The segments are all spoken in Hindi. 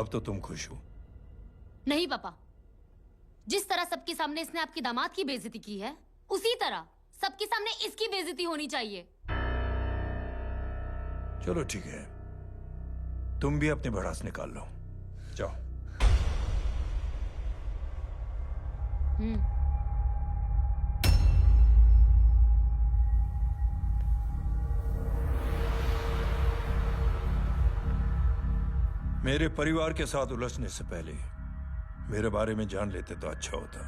अब तो तुम खुश हो? नहीं पापा, जिस तरह सबके सामने इसने आपकी दामाद की बेइज्जती की है, उसी तरह सबके सामने इसकी बेइज्जती होनी चाहिए। चलो ठीक है, तुम भी अपनी भड़ास निकाल लो, जाओ। मेरे परिवार के साथ उलझने से पहले मेरे बारे में जान लेते तो अच्छा होता।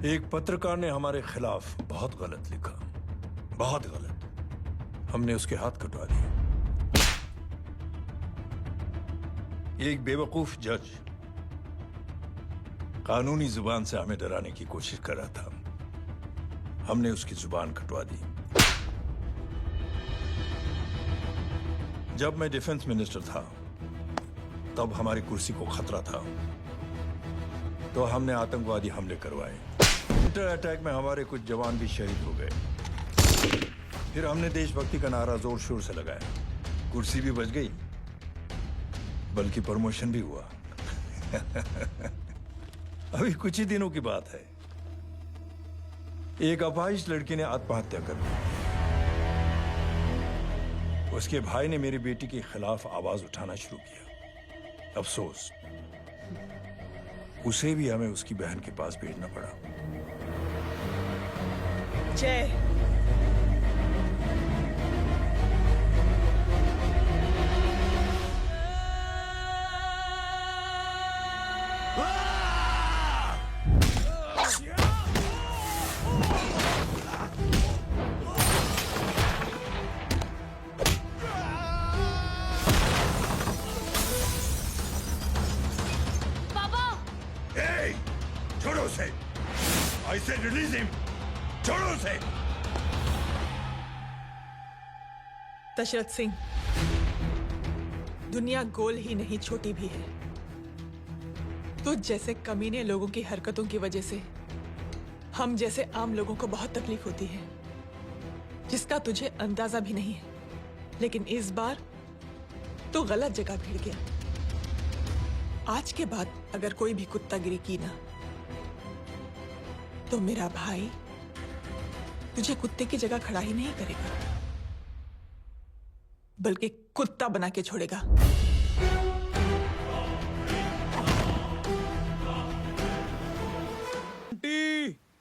एक पत्रकार ने हमारे खिलाफ बहुत गलत लिखा, बहुत गलत। हमने उसके हाथ कटवा दिए। एक बेवकूफ जज कानूनी जुबान से हमें डराने की कोशिश कर रहा था, हमने उसकी जुबान कटवा दी। जब मैं डिफेंस मिनिस्टर था तब हमारी कुर्सी को खतरा था, तो हमने आतंकवादी हमले करवाए। इंटर अटैक में हमारे कुछ जवान भी शहीद हो गए। फिर हमने देशभक्ति का नारा जोर शोर से लगाया। कुर्सी भी बच गई, बल्कि प्रमोशन भी हुआ। अभी कुछ ही दिनों की बात है, एक अपाहिज लड़की ने आत्महत्या कर ली। उसके भाई ने मेरी बेटी के खिलाफ आवाज उठाना शुरू किया। अफसोस, उसे भी हमें उसकी बहन के पास भेजना पड़ा। जय, छोड़ो उसे! I said release him! छोड़ो उसे! दशरथ सिंह, दुनिया गोल ही नहीं छोटी भी है। तुझ जैसे कमीने लोगों की हरकतों की वजह से हम जैसे आम लोगों को बहुत तकलीफ होती है, जिसका तुझे अंदाजा भी नहीं है। लेकिन इस बार तो गलत जगह भिड़ गया। आज के बाद अगर कोई भी कुत्तागिरी की ना, तो मेरा भाई तुझे कुत्ते की जगह खड़ा ही नहीं करेगा, बल्कि कुत्ता बना के छोड़ेगा।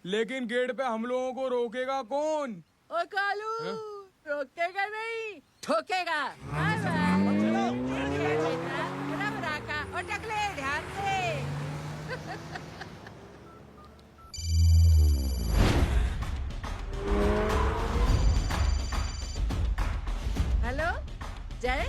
लेकिन गेट पे हम लोगों को रोकेगा कौन? ओ कालू, रोकेगा नहीं, ठोकेगा। और टकले ध्यान से। हेलो जय,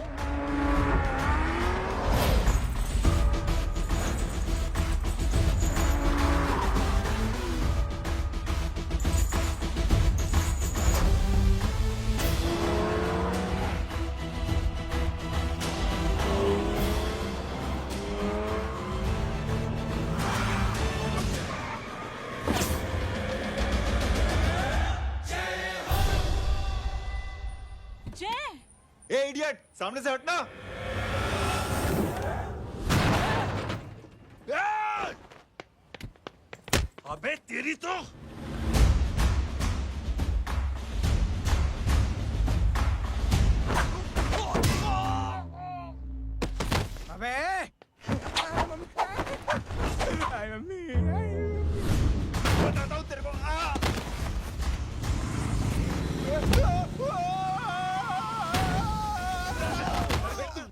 ए इडियट, सामने से हटना। अबे तेरी तो! अबे! मम्मी! बताता हूँ तेरे को।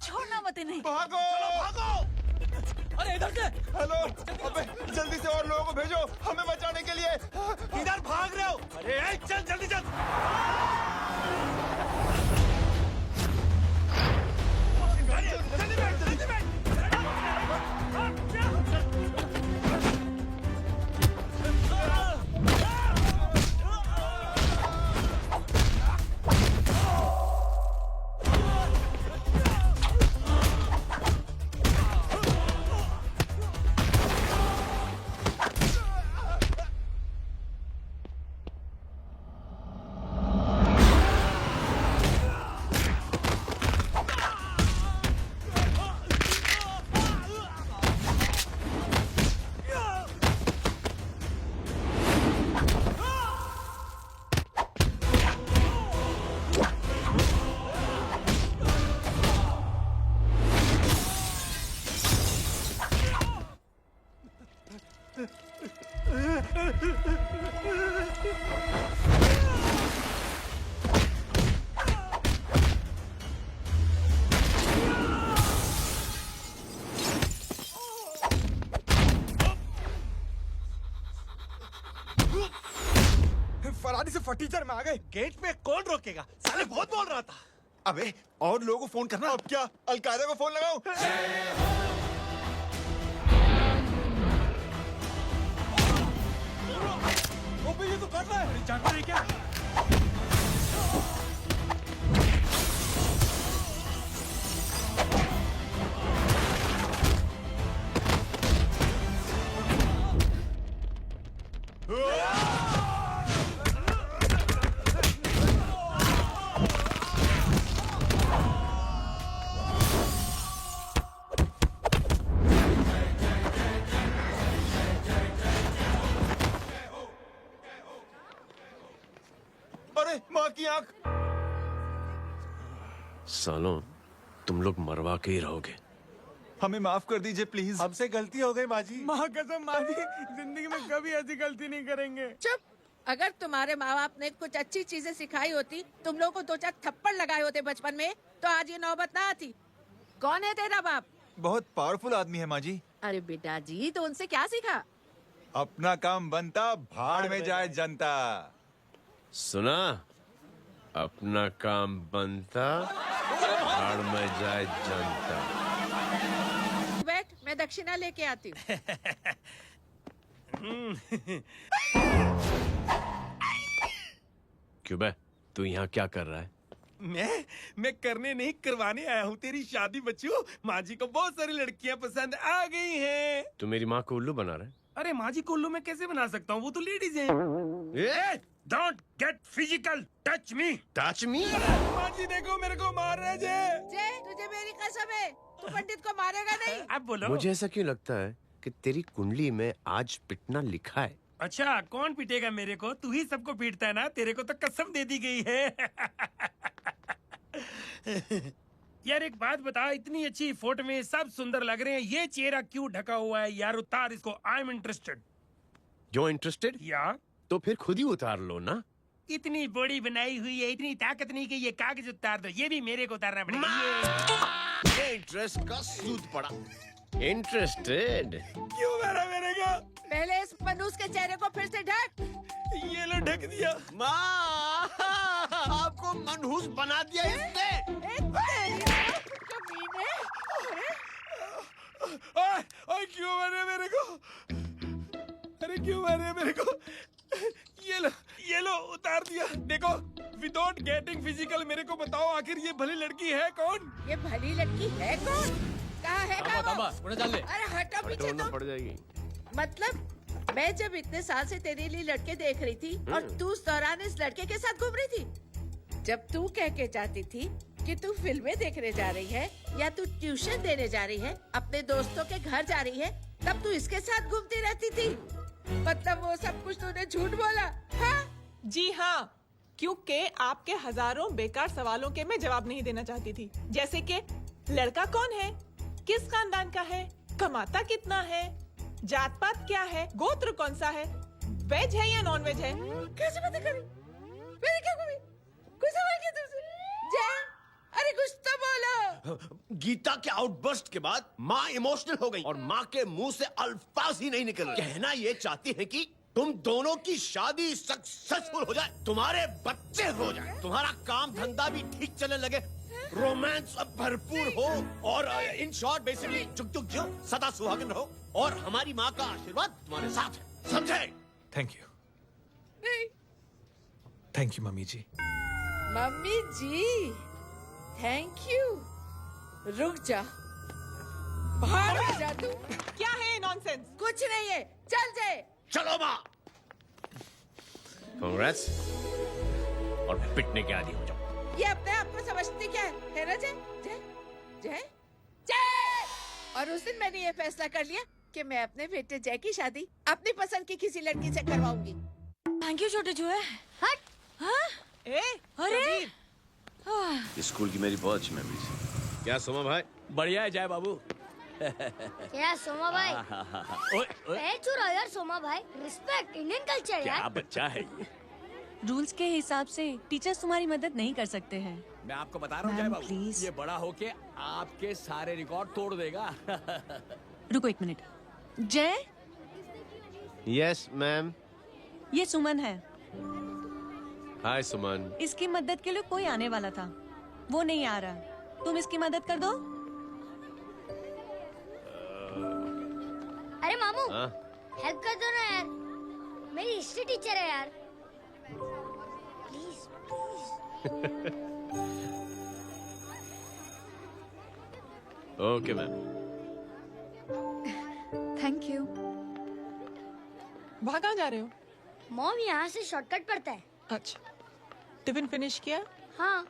छोड़ना मत इन्हें। भागो! भागो! अरे इधर से! हेलो, अबे जल्दी से और लोगों को भेजो हमें बचाने के लिए। किधर भाग रहे हो? अरे चल जल्दी चल! फरारी से फटीचर में आ गए। गेट पे कौन रोकेगा? साले बहुत बोल रहा था। अबे और लोगों को फोन करना। अब क्या अलकायदा को फोन लगाऊं? अबे ये तो कर रहा है। जानता है क्या? अरे माँ की आंख। सालों तुम लोग मरवा के ही रहोगे। हमें माफ कर दीजिए प्लीज। हमसे गलती हो गई माँ जी। माँ कसम माँ जी, जिंदगी में कभी ऐसी गलती नहीं करेंगे। चुप। अगर तुम्हारे माँ बाप ने कुछ अच्छी चीजें सिखाई होती, तुम लोगों को 2-4 थप्पड़ लगाए होते बचपन में, तो आज ये नौबत ना आती। कौन है तेरा बाप? बहुत पावरफुल आदमी है माँ जी। अरे बेटा जी, तो उनसे क्या सीखा? अपना काम बनता, भाड़ में जाए जनता। सुना? अपना काम बनता, भाड़ में जाए जनता। बैठ, मैं दक्षिणा लेके आती हूँ। क्यों बे, तू यहाँ क्या कर रहा है? मैं करने नहीं करवाने आया हूँ तेरी शादी बच्चू। माँ जी को बहुत सारी लड़कियाँ पसंद आ गई हैं। तू मेरी माँ को उल्लू बना रहा है? अरे माँ जी को उल्लू मैं कैसे बना सकता हूँ? वो तो लेडीज हैं। Don't get physical, touch me. Touch me? माँ जी देखो मेरे को मार रहे जय। जय, तुझे मेरी कसम है, तू पंडित को मारेगा नहीं। आप बोलो। मुझे ऐसा क्यों लगता है कि तेरी कुंडली में आज पिटना लिखा है? अच्छा, कौन पीटेगा मेरे को? तू ही सबको पीटता है ना। तेरे को तो कसम दे दी गई है। यार एक बात बता, इतनी अच्छी फोटो में सब सुंदर लग रहे हैं, ये चेहरा क्यों ढका हुआ है? यार उतार इसको, आई एम इंटरेस्टेड। जो इंटरेस्टेड? या तो फिर खुद ही उतार लो ना। इतनी बॉडी बनाई हुई है, इतनी ताकत नहीं कि ये कागज उतार दो। ये भी मेरे को उतारना पड़ेगा। ये इंटरेस्ट का सूद पड़ा। इंटरेस्टेड? क्यों मारा मेरे को? पहले इस मनूस के चेहरे को फिर से ढक। ये लो ढक दिया। माँ, आपको मनहूस बना दिया इसने। ओए क्यों मारे मेरे को? अरे क्यों मारे मेरे को? ये लो उतार दिया। देखो, विदाउट गेटिंग फिजिकल मेरे को बताओ, आखिर ये भली लड़की है कौन? ये भली लड़की है कौन? कहाँ है कहाँ वो? अरे हटो पीछे ढूंढना तो। पड़ जाएगी। मतलब मैं जब इतने साल से तेरे लिए लड़के देख रही थी और तू उस दौरान इस लड़के के साथ घूम रही थी। जब तू कह के जाती थी कि तू फिल्में देखने जा रही है या तू ट्यूशन देने जा रही है, अपने दोस्तों के घर जा रही है, तब तू इसके साथ घूमती रहती थी। मतलब वो सब कुछ तूने झूठ बोला? हाँ? जी हाँ, क्योंकि आपके हजारों बेकार सवालों के मैं जवाब नहीं देना चाहती थी। जैसे कि लड़का कौन है, किस खानदान का है, कमाता कितना है, जात पात क्या है, गोत्र कौन सा है, वेज है या नॉन वेज है। कैसे बातें करी? मैंने क्या करी? कोई सवाल किया तुमसे? जय, अरे कुछ तो बोलो। गीता के आउटबर्स्ट के बाद माँ इमोशनल हो गई और माँ के मुंह से अल्फाज ही नहीं निकल रहे। कहना ये चाहती है कि तुम दोनों की शादी सक्सेसफुल हो जाए, तुम्हारे बच्चे हो जाए, तुम्हारा काम धंधा भी ठीक चलने लगे, रोमांस अब भरपूर हो और इन शॉर्ट बेसिकली जुग जुग जियो, सदा सुहागन रहो और हमारी माँ का आशीर्वाद तुम्हारे साथ है। समझे? थैंक यू, नहीं, thank you mummy ji. Mummy ji, thank you. रुक जा, बाहर आ जा तू। क्या है नॉनसेंस? कुछ नहीं है, चल जाए। चलो माँ। कांग्रेस और पिटने के आदी हो जाओ। ये अपने आप को समझती क्या है ना जय? जय जय जय। और उस दिन मैंने ये फैसला कर लिया कि मैं अपने बेटे जय की शादी अपनी पसंद की किसी लड़की से करवाऊंगी। थैंक यू छोटे चूहे। हट। हाँ? ए, अरे स्कूल की मेरी बहुत अच्छी मेमोरीज। क्या सोमा भाई? बढ़िया है जय बाबू। क्या सोमा भाई? ओए, ओए, पैर छू रहा हो यार सोमा भाई। रिस्पेक्ट, इंडियन कल्चर क्या यार। बच्चा है ये? रूल्स के हिसाब से टीचर्स तुम्हारी मदद नहीं कर सकते हैं। मैं आपको बता रहा हूँ जय मैम, बाबू, प्लीज। ये बड़ा होके आपके सारे रिकॉर्ड तोड़ देगा। रुको एक मिनट। जय, यस मैम। ये सुमन है। हाय सुमन। इसकी मदद के लिए कोई आने वाला था, वो नहीं आ रहा। तुम इसकी मदद कर दो। अरे मामू, हाँ? हेल्प कर दो ना यार। मेरी हिस्ट्री टीचर है यार। Please please. Okay ma'am. Thank you. वहाँ कहाँ जा रहे हो? मॉम यहाँ से शॉर्टकट पड़ता है। अच्छा, टिफिन फिनिश किया? हाँ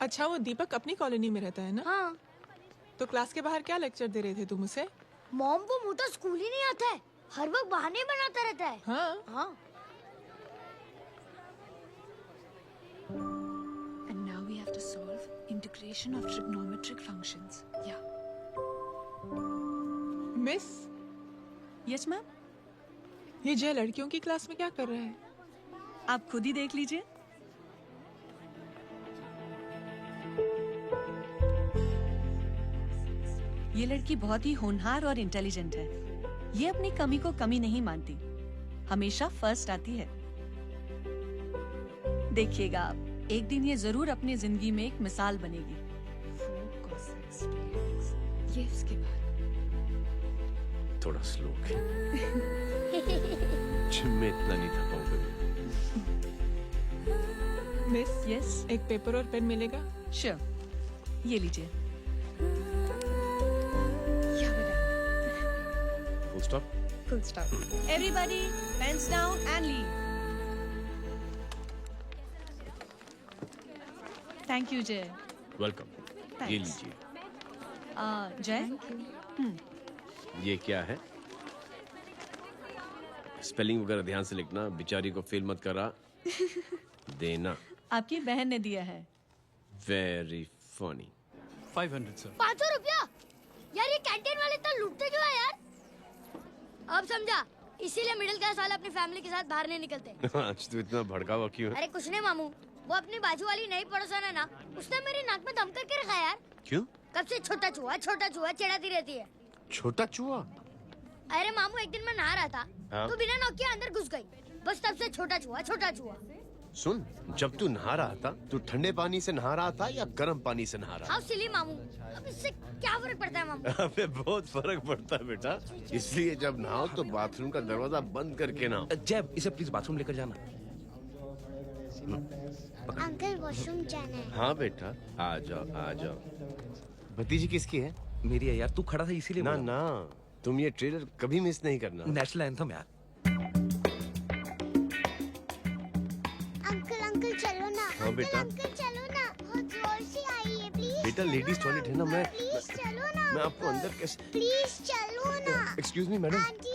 अच्छा, वो दीपक अपनी कॉलोनी में रहता है ना? हाँ। तो क्लास के बाहर क्या लेक्चर दे रहे थे तुम उसे? मॉम को मुंह तो स्कूल ही नहीं आता है, हर वक्त बहाने बनाता रहता है। हाँ। हाँ। And now we have to solve integration of trigonometric functions. Yeah. Miss, yes ma'am, ये जय लड़कियों की क्लास में क्या कर रहा है? आप खुद ही देख लीजिए। ये लड़की बहुत ही होनहार और इंटेलिजेंट है। ये अपनी कमी को कमी नहीं मानती, हमेशा फर्स्ट आती है। देखिएगा आप, एक दिन ये जरूर अपनी जिंदगी में एक मिसाल बनेगी। 4 cos x dx. ये इसके बाद। थोड़ा स्लो। जिम में इतना नहीं था पाऊंगा। मिस, यस, एक पेपर और पेन मिलेगा? श्योर, ये लीजिए। Yeah, madam. Full stop. Full stop. Everybody pens down and leave. Thank you Jay. Welcome. ये लीजिए। जय, ये क्या है? स्पेलिंग वगैरह ध्यान से लिखना, बेचारी को फेल मत करा देना। आपकी बहन ने दिया है। Very funny. 500 सर। 500 रुपया? यार ये कैंटीन वाले इतना लूटते क्यों है यार? अब समझा, इसीलिए मिडिल क्लास वाले अपनी फैमिली के साथ बाहर नहीं निकलते। आज तो इतना भड़कावा क्यों है? अरे कुछ नहीं मामू, वो अपनी बाजू वाली नई पड़ोसन है ना, उसने मेरी नाक में दम करके रखा है यार। क्यों? कब से छोटा चूहा चिढ़ाती रहती है। छोटा चूहा? अरे मामू, एक दिन मैं नहा रहा था, हाँ? तो बिना नॉक के अंदर घुस गई। बस तब से छोटा चूहा। सुन, जब तू नहा रहा था, तू ठंडे पानी से नहा रहा था या गर्म पानी से नहा रहा हाउ सिली मामू, अब इससे क्या फर्क पड़ता है मामू? था? अबे बहुत फर्क पड़ता है बेटा, इसलिए जब नहाओ तो बाथरूम का दरवाजा बंद करके नहाओ। जय, इसे प्लीज बाथरूम लेकर जाना। अंकल वॉशरूम जाना है। हाँ बेटा, आ जाओ। भतीजी किसकी है? मेरी है यार, तू खड़ा था इसीलिए ना ना, तुम ये ट्रेलर कभी मिस नहीं करना। नेशनल एंथम यार। अंकल चलो ना। हाँ बेटा। अंकल चलो ना, बहुत जोर से आई है प्लीज। बेटा लेडीज टॉयलेट है ना, प्लीज चलो ना। मैं आपको अंदर कैसे? प्लीज चलो ना। Excuse me madam. Aunty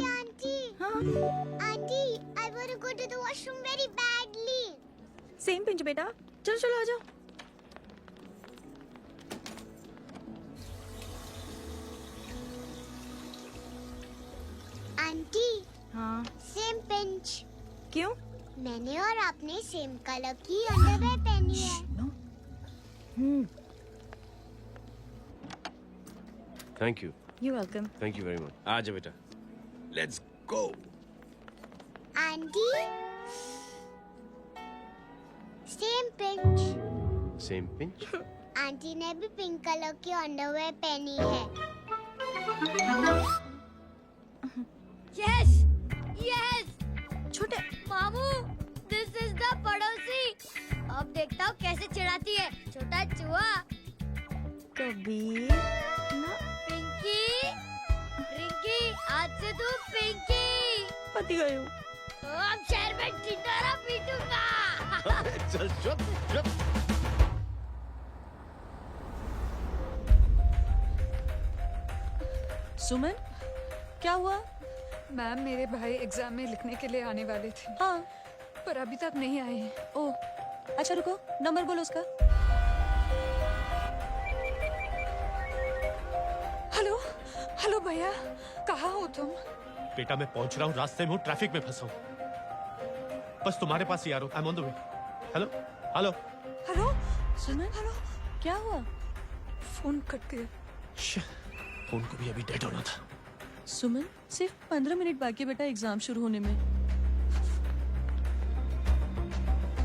I want to go to the washroom very badly. Same pinch बेटा। चलो आ जाओ। आंटी, हाँ। Same pinch. क्यों? मैंने और आपने सेम कलर की अंडरवेयर पहनी है। Thank you. You're welcome. Thank you very much. आ जाओ बेटा, let's go. Aunty, same pinch. Same pinch? Aunty ने भी पिंक कलर की अंडरवेयर पहनी है। यस यस छोटे मामू, दिस इज द पड़ोसी। अब देखता हूँ कैसे चिढ़ाती है छोटा चूहा। कबीर ना पिंकी, रिंकी, आज से तू पिंकी। पति गई हूँ। अब शहर में टिंडोरा पीटूंगा। चल चुप। सुमन, क्या हुआ? मैम, मेरे भाई एग्जाम में लिखने के लिए आने वाले थे, हाँ, पर अभी तक नहीं आए हैं। ओह, अच्छा रुको, नंबर बोलो उसका। हेलो हेलो भैया, कहाँ हो तुम? बेटा मैं पहुंच रहा हूँ, रास्ते में हूँ, ट्रैफिक में फंसा हूँ। बस तुम्हारे पास ही आ रहा हूँ। I am on the way. Hello hello hello Suman, hello, क्या हुआ? फोन कट गया। फोन को भी अभी डेड होना था। सुमन, सिर्फ 15 मिनट बाकी बेटा एग्जाम शुरू होने में।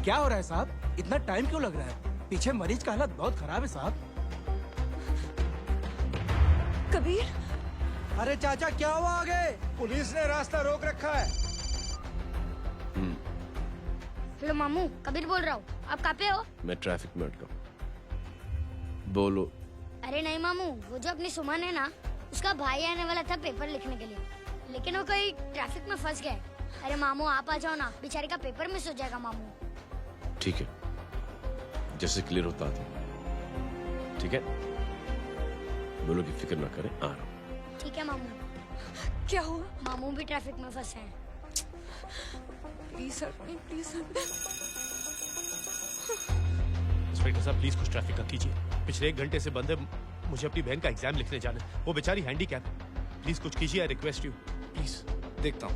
क्या हो रहा है साहब? इतना टाइम क्यों लग रहा है? पीछे मरीज का हालत बहुत खराब है साहब। कबीर, अरे चाचा क्या हुआ आगे? पुलिस ने रास्ता रोक रखा है। हेलो मामू, कबीर बोल रहा हूँ। आप कहाँ पे हो? मैं ट्रैफिक में अटका हूँ। बोलो। अरे नहीं मामू, वो जो अपनी सुमन है ना, उसका भाई आने वाला था पेपर लिखने के लिए, लेकिन वो कहीं ट्रैफिक में फंस गया है। अरे मामू आप आ जाओ ना, बेचारे का पेपर मिस हो जाएगा मामू। ठीक है, जैसे क्लियर होता था। ठीक है, बोलो कि फिक्र ना करें, आ रहा हूँ। ठीक है मामू। क्या हुआ? मामू भी ट्रैफिक में फंसे हैं। Please help me, please help me. Inspector साहब प्लीज कुछ ट्रैफिक का कीजिए। पिछले 1 घंटे से बंद है, मुझे अपनी बहन का एग्जाम लिखने जाना है। वो बेचारी हैंडीकैप है। प्लीज कुछ कीजिए, आई रिक्वेस्ट यू प्लीज। देखता हूँ।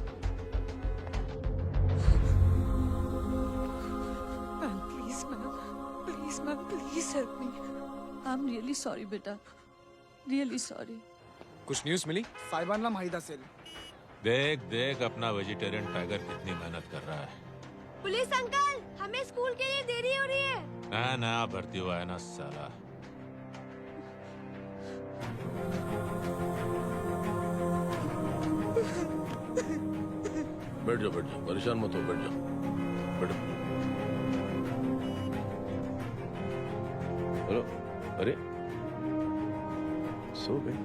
Please ma'am, please help me. I am really sorry बेटा, रियली सॉरी। कुछ न्यूज़ मिली? साइबानला माहिदा सेल। देख देख अपना वेजिटेरियन टाइगर कितनी मेहनत कर रहा है। पुलिस अंकल, हमें स्कूल के लिए देरी हो रही है। नया भर्ती हुआ है ना साला। बैठ जाओ, परेशान मत हो, बैठ जाओ, बैठो। हेलो, अरे सो गए?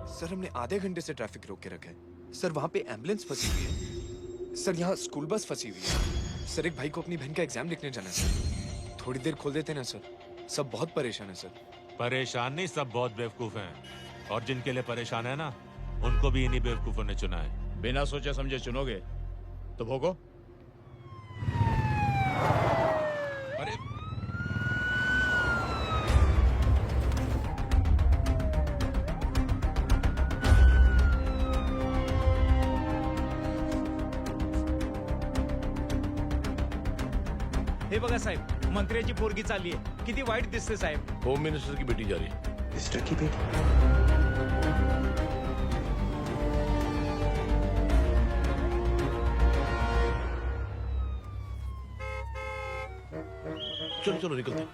सर हमने आधे घंटे से ट्रैफिक रोक के रखा है। सर वहाँ पे एम्बुलेंस फंसी हुई है। सर यहाँ स्कूल बस फंसी हुई है। सर एक भाई को अपनी बहन का एग्जाम लिखने जाना है सर। थोड़ी देर खोल देते ना सर। सब बहुत परेशान है सर। परेशान नहीं, सब बहुत बेवकूफ हैं। और जिनके लिए परेशान है ना, उनको भी इन्हीं बेवकूफों ने चुना है। बिना सोचे समझे चुनोगे तो भोगो। अरे हे बघा साहेब, मंत्र्याची पोरगी चालली आहे। किती वाईट दिसते साहेब। होम मिनिस्टर की बेटी जा रही है। मिनिस्टर की बेटी? चलो चलो निकलते हैं।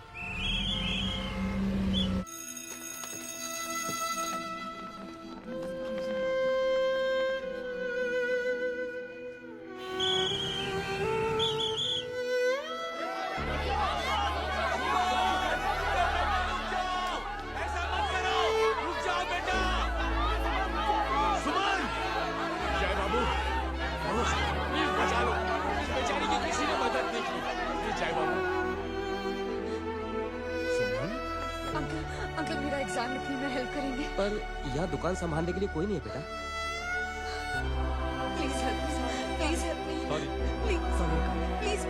अंकल मेरा एग्जाम लिखने में हेल्प करेंगे? पर यहाँ दुकान संभालने के लिए कोई नहीं है बेटा। Please help me, please help me. Sorry. Please please.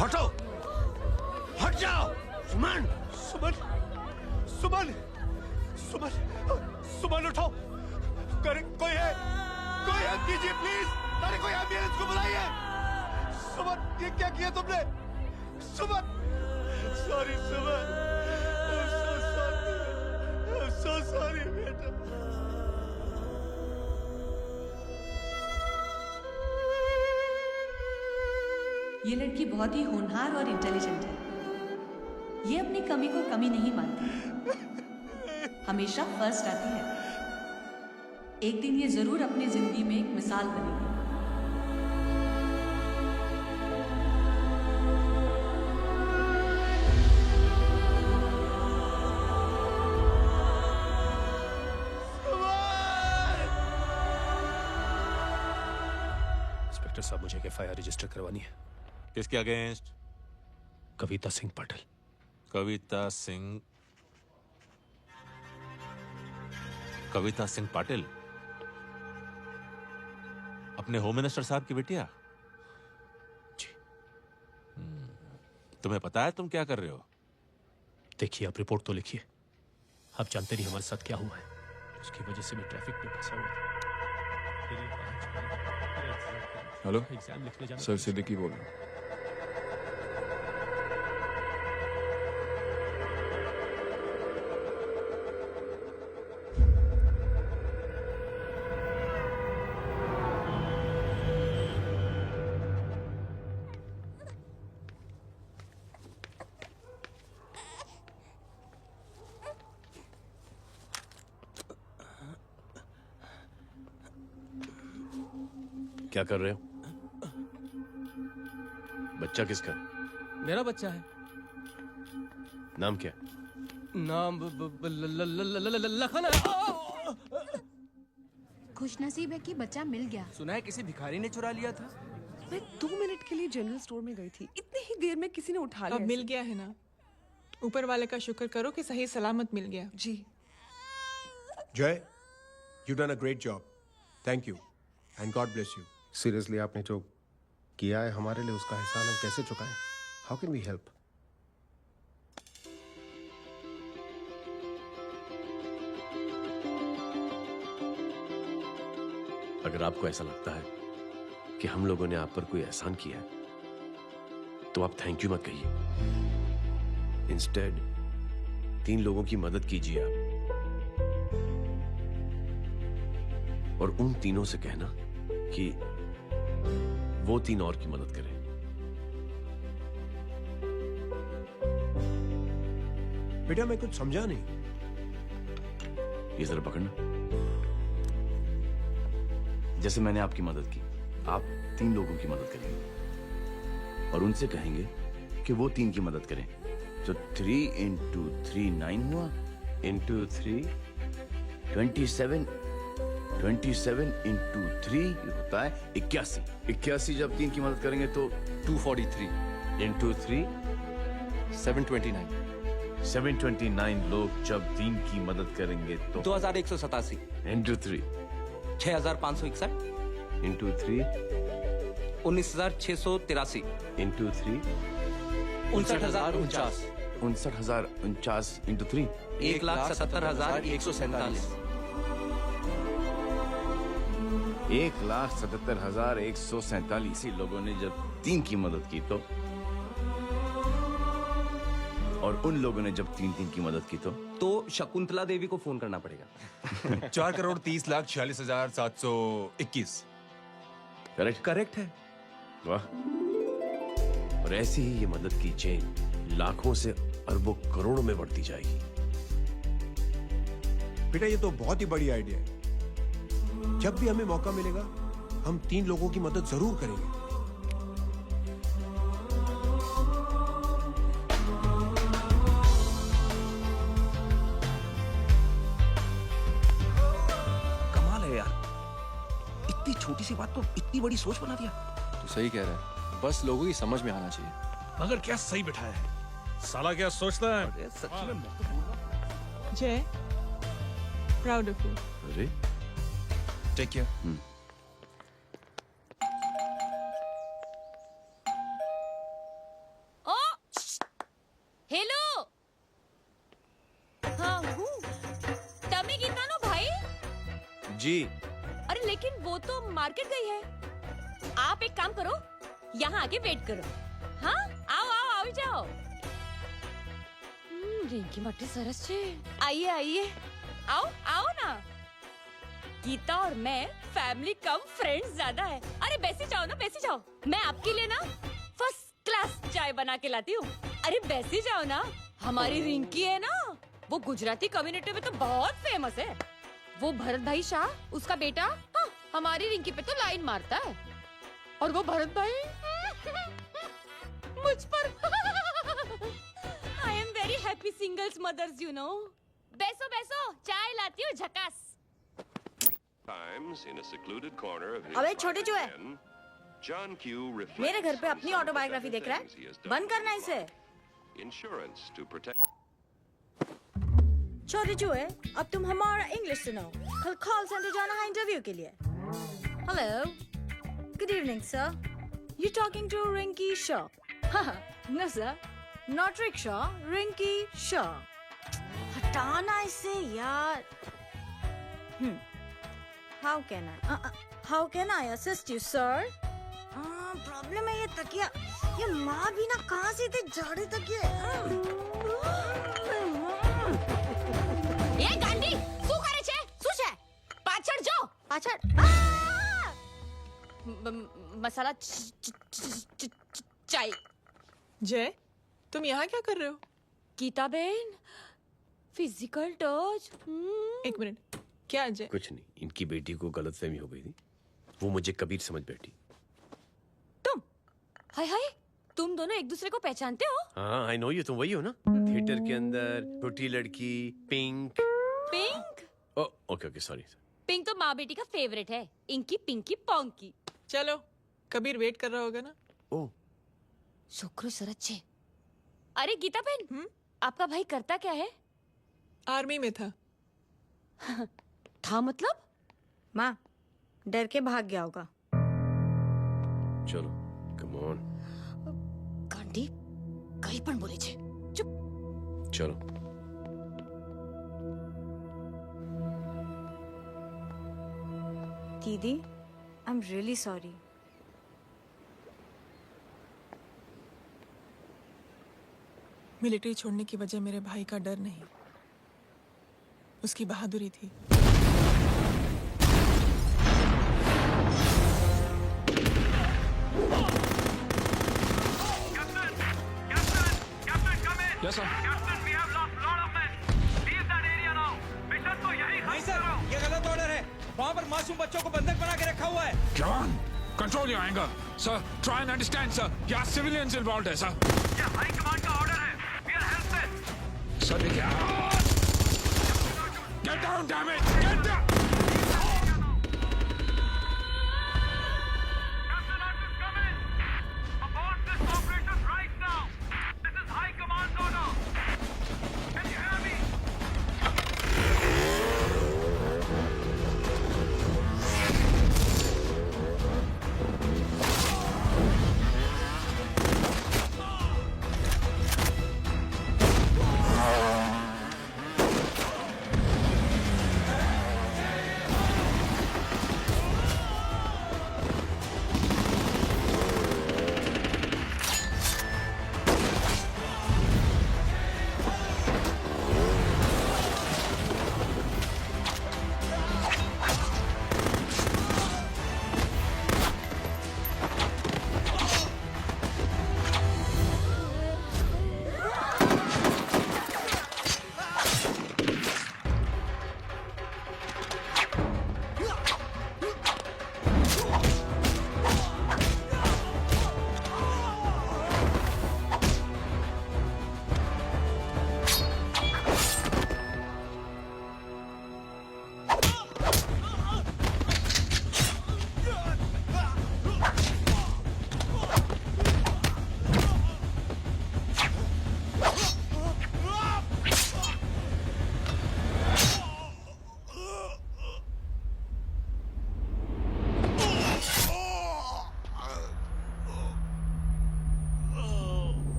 हटो, हट जाओ। सुमन, सुमन, सुमन, सुमन, सुमन उठो। कोई है? कोई हेल्प कीजिए प्लीज। अरे कोई एम्बुलेंस को बुलाइए। सुमन, ये क्या किया तुमने? Suman, sorry Suman, I'm so sorry बेटा। ये लड़की बहुत ही होनहार और इंटेलिजेंट है। ये अपनी कमी को कमी नहीं मानती, हमेशा फर्स्ट आती है। एक दिन ये जरूर अपनी जिंदगी में एक मिसाल बनेगी। इंस्पेक्टर साहब, मुझे एफआईआर रजिस्टर करवानी है। किसके अगेंस्ट? कविता सिंह पाटिल। कविता सिंह पाटिल, अपने होम मिनिस्टर साहब की बेटिया? जी। तुम्हें पता है तुम क्या कर रहे हो? देखिए, आप रिपोर्ट तो लिखिए। आप जानते नहीं हमारे साथ क्या हुआ है। उसकी वजह से मैं ट्रैफिक में फंसा हुआ था। हेलो एग्जाम लिखने जाना सर, सिद्दीकी बोल रहा हूँ। क्या कर रहे हो? बच्चा किसका? मेरा बच्चा है। नाम क्या? नाम लखन है। खुशनसीब है कि बच्चा मिल गया। सुना है किसी भिखारी ने चुरा लिया था। मैं 2 मिनट के लिए जनरल स्टोर में गई थी, इतनी ही देर में किसी ने उठा लिया। अब मिल गया है ना, ऊपर वाले का शुक्र करो कि सही सलामत मिल गया। जी। जय, you done a great job. Thank you and God bless you. Seriously, आपने जो किया है हमारे लिए, उसका एहसान हम कैसे चुकाएं? How can we help? अगर आपको ऐसा लगता है कि हम लोगों ने आप पर कोई एहसान किया है, तो आप थैंक यू मत कहिए। इंस्टेड 3 लोगों की मदद कीजिए आप, और उन तीनों से कहना कि वो 3 और की मदद करें। बेटा, मैं कुछ समझा नहीं। ये जरा पकड़ना। जैसे मैंने आपकी मदद की, आप 3 लोगों की मदद करेंगे और उनसे कहेंगे कि वो 3 की मदद करें। तो 3 into 3 9 हुआ, into 3 27, 27 into 3 होता है 81। 81 जब 3 की मदद करेंगे तो 243 into 3 729। 729 लोग जब 3 की मदद करेंगे तो 2187 into 3 6561 into 3 19683 into 3 59049 59049 into 3 1,77,147 1,77,147 लोगों ने जब 3 की मदद की तो, और उन लोगों ने जब 3 की मदद की तो शकुंतला देवी को फोन करना पड़ेगा। 4,30,46,721। करेक्ट है। वाह। और ऐसी ही ये मदद की चेन लाखों से अरबों करोड़ों में बढ़ती जाएगी। बेटा, ये तो बहुत ही बड़ी आइडिया है। जब भी हमें मौका मिलेगा, हम 3 लोगों की मदद जरूर करेंगे। कमाल है यार, इतनी छोटी सी बात को इतनी बड़ी सोच बना दिया। तो सही कह रहा है, बस लोगों की समझ में आना चाहिए। मगर क्या सही बिठाया है, साला क्या सोचता है। सच्ची में मैं तो बोल रहा हूं। जय, प्राउड ऑफ यू। अरे टेक केयर। ओ हेलो, हाँ हूँ। तमी गीता नो भाई। जी। अरे लेकिन वो तो मार्केट गई है। आप एक काम करो, यहाँ आके वेट करो। हाँ, आओ जाओ। रिंकी मट्टी सरस छे। आइए आओ ना। गीता और मैं फैमिली कम फ्रेंड्स ज्यादा है। अरे बैसी जाओ ना, बैसी जाओ। मैं आपके लिए ना फर्स्ट बना के लाती हूँ। अरे बैसी जाओ ना, हमारी रिंकी है ना, वो गुजराती कम्युनिटी में तो बहुत फेमस है। वो भरत भाई शाह, उसका बेटा, हाँ, हमारी रिंकी पे तो लाइन मारता है। और वो भरत भाई मुझ पर I am very happy singles mothers you know. बैसो बैसो, चाय लाती हूँ झकास। अबे छोटे जो है, मेरे घर पे अपनी ऑटोबायोग्राफी देख रहा है, बंद करना इसे। छोटे जो है, अब तुम हमारा इंग्लिश सुनो। कल कॉल सेंटर जाना है इंटरव्यू के लिए। Hello, good evening sir, you talking to Rinki Shaw? No sir, not rickshaw, Rinki Shaw. हटाना इसे यार। How can I assist you, sir? Problem है ये तकिया, ये माँ भी ना कहाँ से इतने झाड़े तकिए। ये गांडी, શું કરે છે? શું છે? પાછળ જો, પાછળ। मसाला चाय। जय, तुम यहाँ क्या कर रहे हो? गीता बहन, फिजिकल टच। एक मिनट, क्या अजय? कुछ नहीं, इनकी बेटी को गलतफहमी हो गई थी, वो मुझे कबीर समझ बैठी। तुम, हाय हाय, तुम दोनों एक दूसरे को पहचानते हो? हाँ, आई नो यू, तुम वही हो ना, थिएटर के अंदर छोटी लड़की pink. Pink? Okay okay, sorry. Pink तो माँ बेटी का फेवरेट है, इंकी पिंकी पोंकी। चलो, कबीर वेट कर रहा होगा ना? ओह, शुक्र सरच्चे। अरे गीता बहन, आपका भाई करता क्या है? आर्मी में था। था मतलब? माँ, डर के भाग गया होगा। चलो, कम ऑन। गांडी, कहीं पण बोले छे। चुप। चलो। दीदी, I am really sorry. Military छोड़ने की वजह मेरे भाई का डर नहीं, उसकी बहादुरी थी। Yes, sir. नहीं सर, ये गलत ऑर्डर है। वहाँ पर मासूम बच्चों को बंधक बना के रखा हुआ है। जवान, control your anger. Sir, try and understand, sir. यहाँ civilians involved है, sir. ये हाई कमांड का ऑर्डर है। We are helpless. Sir, देखिए। Get down, damn it! Get down!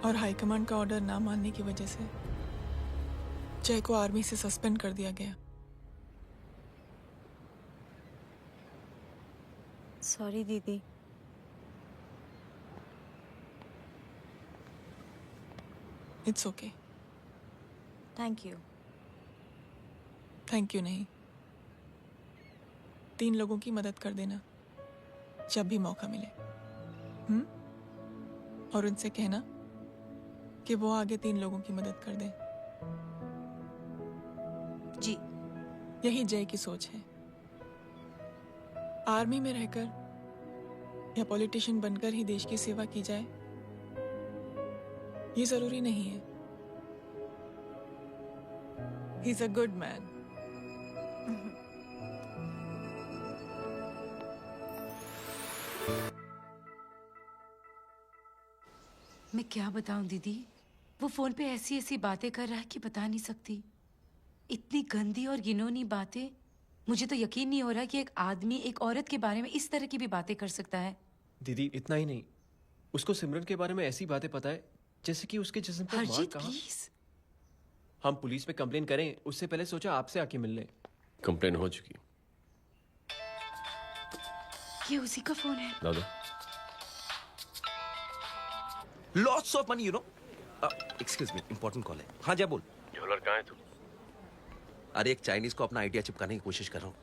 और हाईकमांड का ऑर्डर ना मानने की वजह से जय को आर्मी से सस्पेंड कर दिया गया। सॉरी दीदी। It's okay. Thank you. Thank you नहीं, 3 लोगों की मदद कर देना जब भी मौका मिले। और उनसे कहना कि वो आगे 3 लोगों की मदद कर दें। जी। यही जय की सोच है। आर्मी में रहकर या पॉलिटिशियन बनकर ही देश की सेवा की जाए, ये जरूरी नहीं है। He is a good man. मैं क्या बताऊं दीदी, वो फोन पे ऐसी ऐसी बातें कर रहा है कि बता नहीं सकती। इतनी गंदी और घिनौनी बातें। मुझे तो यकीन नहीं हो रहा कि एक आदमी एक औरत के बारे में इस तरह की भी बातें कर सकता है। दीदी इतना ही नहीं, उसको सिमरन के बारे में ऐसी बातें पता है जैसे कि उसके जिस्म पर मार हरजीत कहाँ। प्लीज। हम पुलिस में कंप्लेन करें उससे पहले सोचा आपसे आके मिल लें। कंप्लेन हो चुकी। ये उसी का फोन है। दादा lots of money, you know. Excuse me, important call है। हाँ जय बोल। ज्वेलर कहाँ है तू? अरे एक चाइनीज को अपना आइडिया चिपकाने की कोशिश कर रहा हूँ।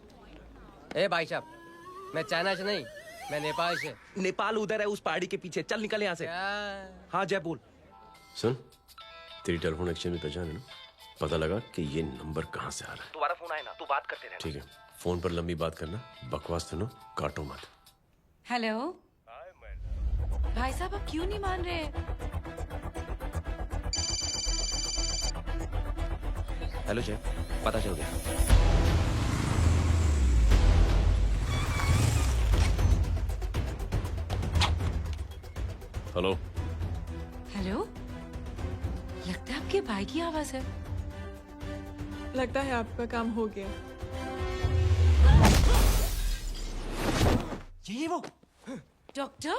ए भाई साहब, मैं चाइना से नहीं, मैं नेपाल से। नेपाल उधर है, उस पहाड़ी के पीछे। चल निकल यहाँ से। हाँ जय बोल। सुन, तेरी टेलीफोन एक्सचेंज में पहचान है ना? पता लगा कि ये नंबर कहाँ से आ रहा है। दोबारा फोन आए ना तो बात करते रहना। ठीक है, फोन पर लंबी बात करना, बकवास सुनो, काटो मत। हेलो भाई साहब, आप क्यों नहीं मान रहे? हेलो जय, पता चल गया। हेलो हेलो, लगता है आपके भाई की आवाज है। लगता है आपका काम हो गया। ये वो डॉक्टर,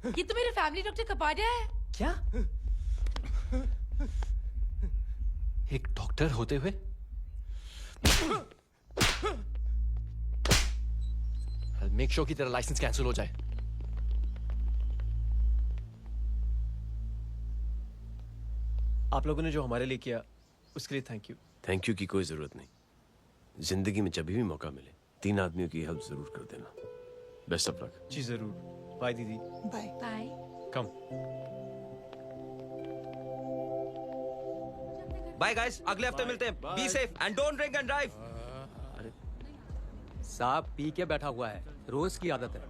ये तो मेरे फैमिली डॉक्टर कपाडिया है। क्या? एक डॉक्टर होते हुए? मेक श्योर कि तेरा लाइसेंस कैंसिल हो जाए। आप लोगों ने जो हमारे लिए किया उसके लिए थैंक यू। थैंक यू की कोई जरूरत नहीं। जिंदगी में जब भी मौका मिले 3 आदमियों की हेल्प जरूर कर देना। Best of luck. जी जरूर। बाय दीदी। Bye bye. Come. Bye guys, अगले हफ्ते मिलते हैं। Be safe and don't drink and drive. साहब पी के बैठा हुआ है, रोज की आदत है।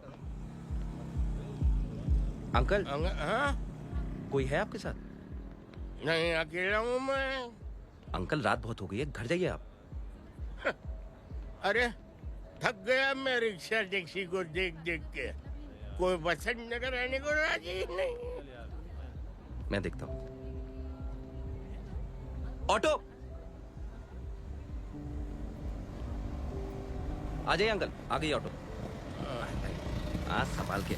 अंकल हाँ? कोई है आपके साथ? नहीं, अकेला हूँ मैं। अंकल रात बहुत हो गई है, घर जाइए आप। अरे थक गया मैं रिक्शा टैक्सी को देख देख के। कोई पसंद नगर रहने को राजी नहीं। मैं देखता हूँ। ऑटो आ जाइए अंकल, आ गई ऑटो। आज संभाल के।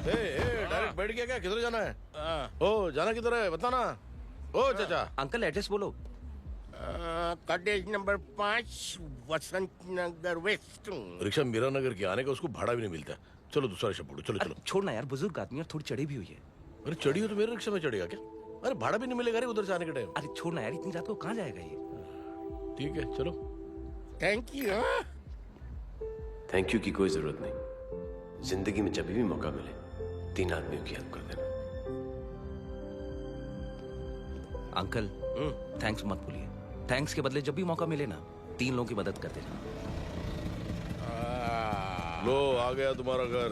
डायरेक्ट बैठ गया क्या? किधर जाना है? ओ जाना किधर है बताना। ओ चाचा। अंकल एड्रेस बोलो। कॉटेज नंबर 5 वसंत नगर वेस्ट। रिक्शा मीरा नगर के आने का उसको भाड़ा भी नहीं मिलता। चलो दूसरा रिक्शा पकड़ो। चलो चलो। छोड़ना यार, बुजुर्ग आदमी और थोड़ी चढ़ी भी हुई है। अरे चढ़ी हो तो मेरे रिक्शा में चढ़ेगा क्या? अरे भाड़ा भी नहीं मिलेगा रे उधर से आने के टाइम। अरे छोड़ना यार, इतनी रात को कहाँ जाएगा ये? ठीक है चलो। Thank you. थैंक यू की कोई जरूरत नहीं। जिंदगी में जब भी मौका मिले 3 आदमियों की हेल्प कर देना। अंकल थैंक्स मत भूलिए। थैंक्स के बदले जब भी मौका मिले ना 3 लोगों की मदद कर देना। लो आ गया तुम्हारा घर।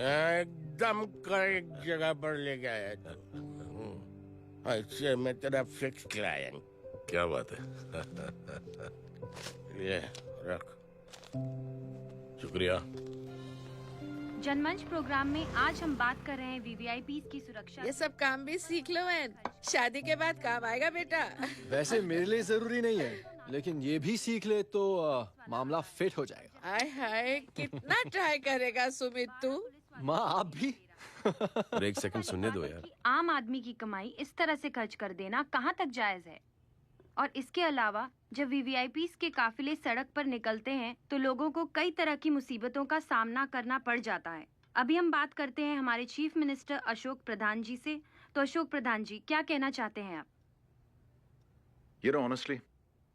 एकदम करेक्ट जगह पर ले गया तू। अच्छा मैं तेरा फिक्स क्लाइंट। क्या बात है। ये रख। शुक्रिया। जनमंच प्रोग्राम में आज हम बात कर रहे हैं वीवीआईपीज़ की सुरक्षा। ये सब काम भी सीख लो बहन, शादी के बाद काम आएगा बेटा। वैसे मेरे लिए जरूरी नहीं है, लेकिन ये भी सीख ले तो मामला फिट हो जाएगा। हाय हाय, कितना ट्राई करेगा सुमित तू? माँ आप भी। अरे एक सेकंड सुनने दो यार। आम आदमी की कमाई इस तरह से खर्च कर देना कहाँ तक जायज है? और इसके अलावा जब वीवीआईपीज़ के काफिले सड़क पर निकलते हैं तो लोगों को कई तरह की मुसीबतों का सामना करना पड़ जाता है। अभी हम बात करते हैं हमारे चीफ मिनिस्टर अशोक प्रधान जी से। तो अशोक प्रधान जी, क्या कहना चाहते हैं आप? ये ऑनेस्टली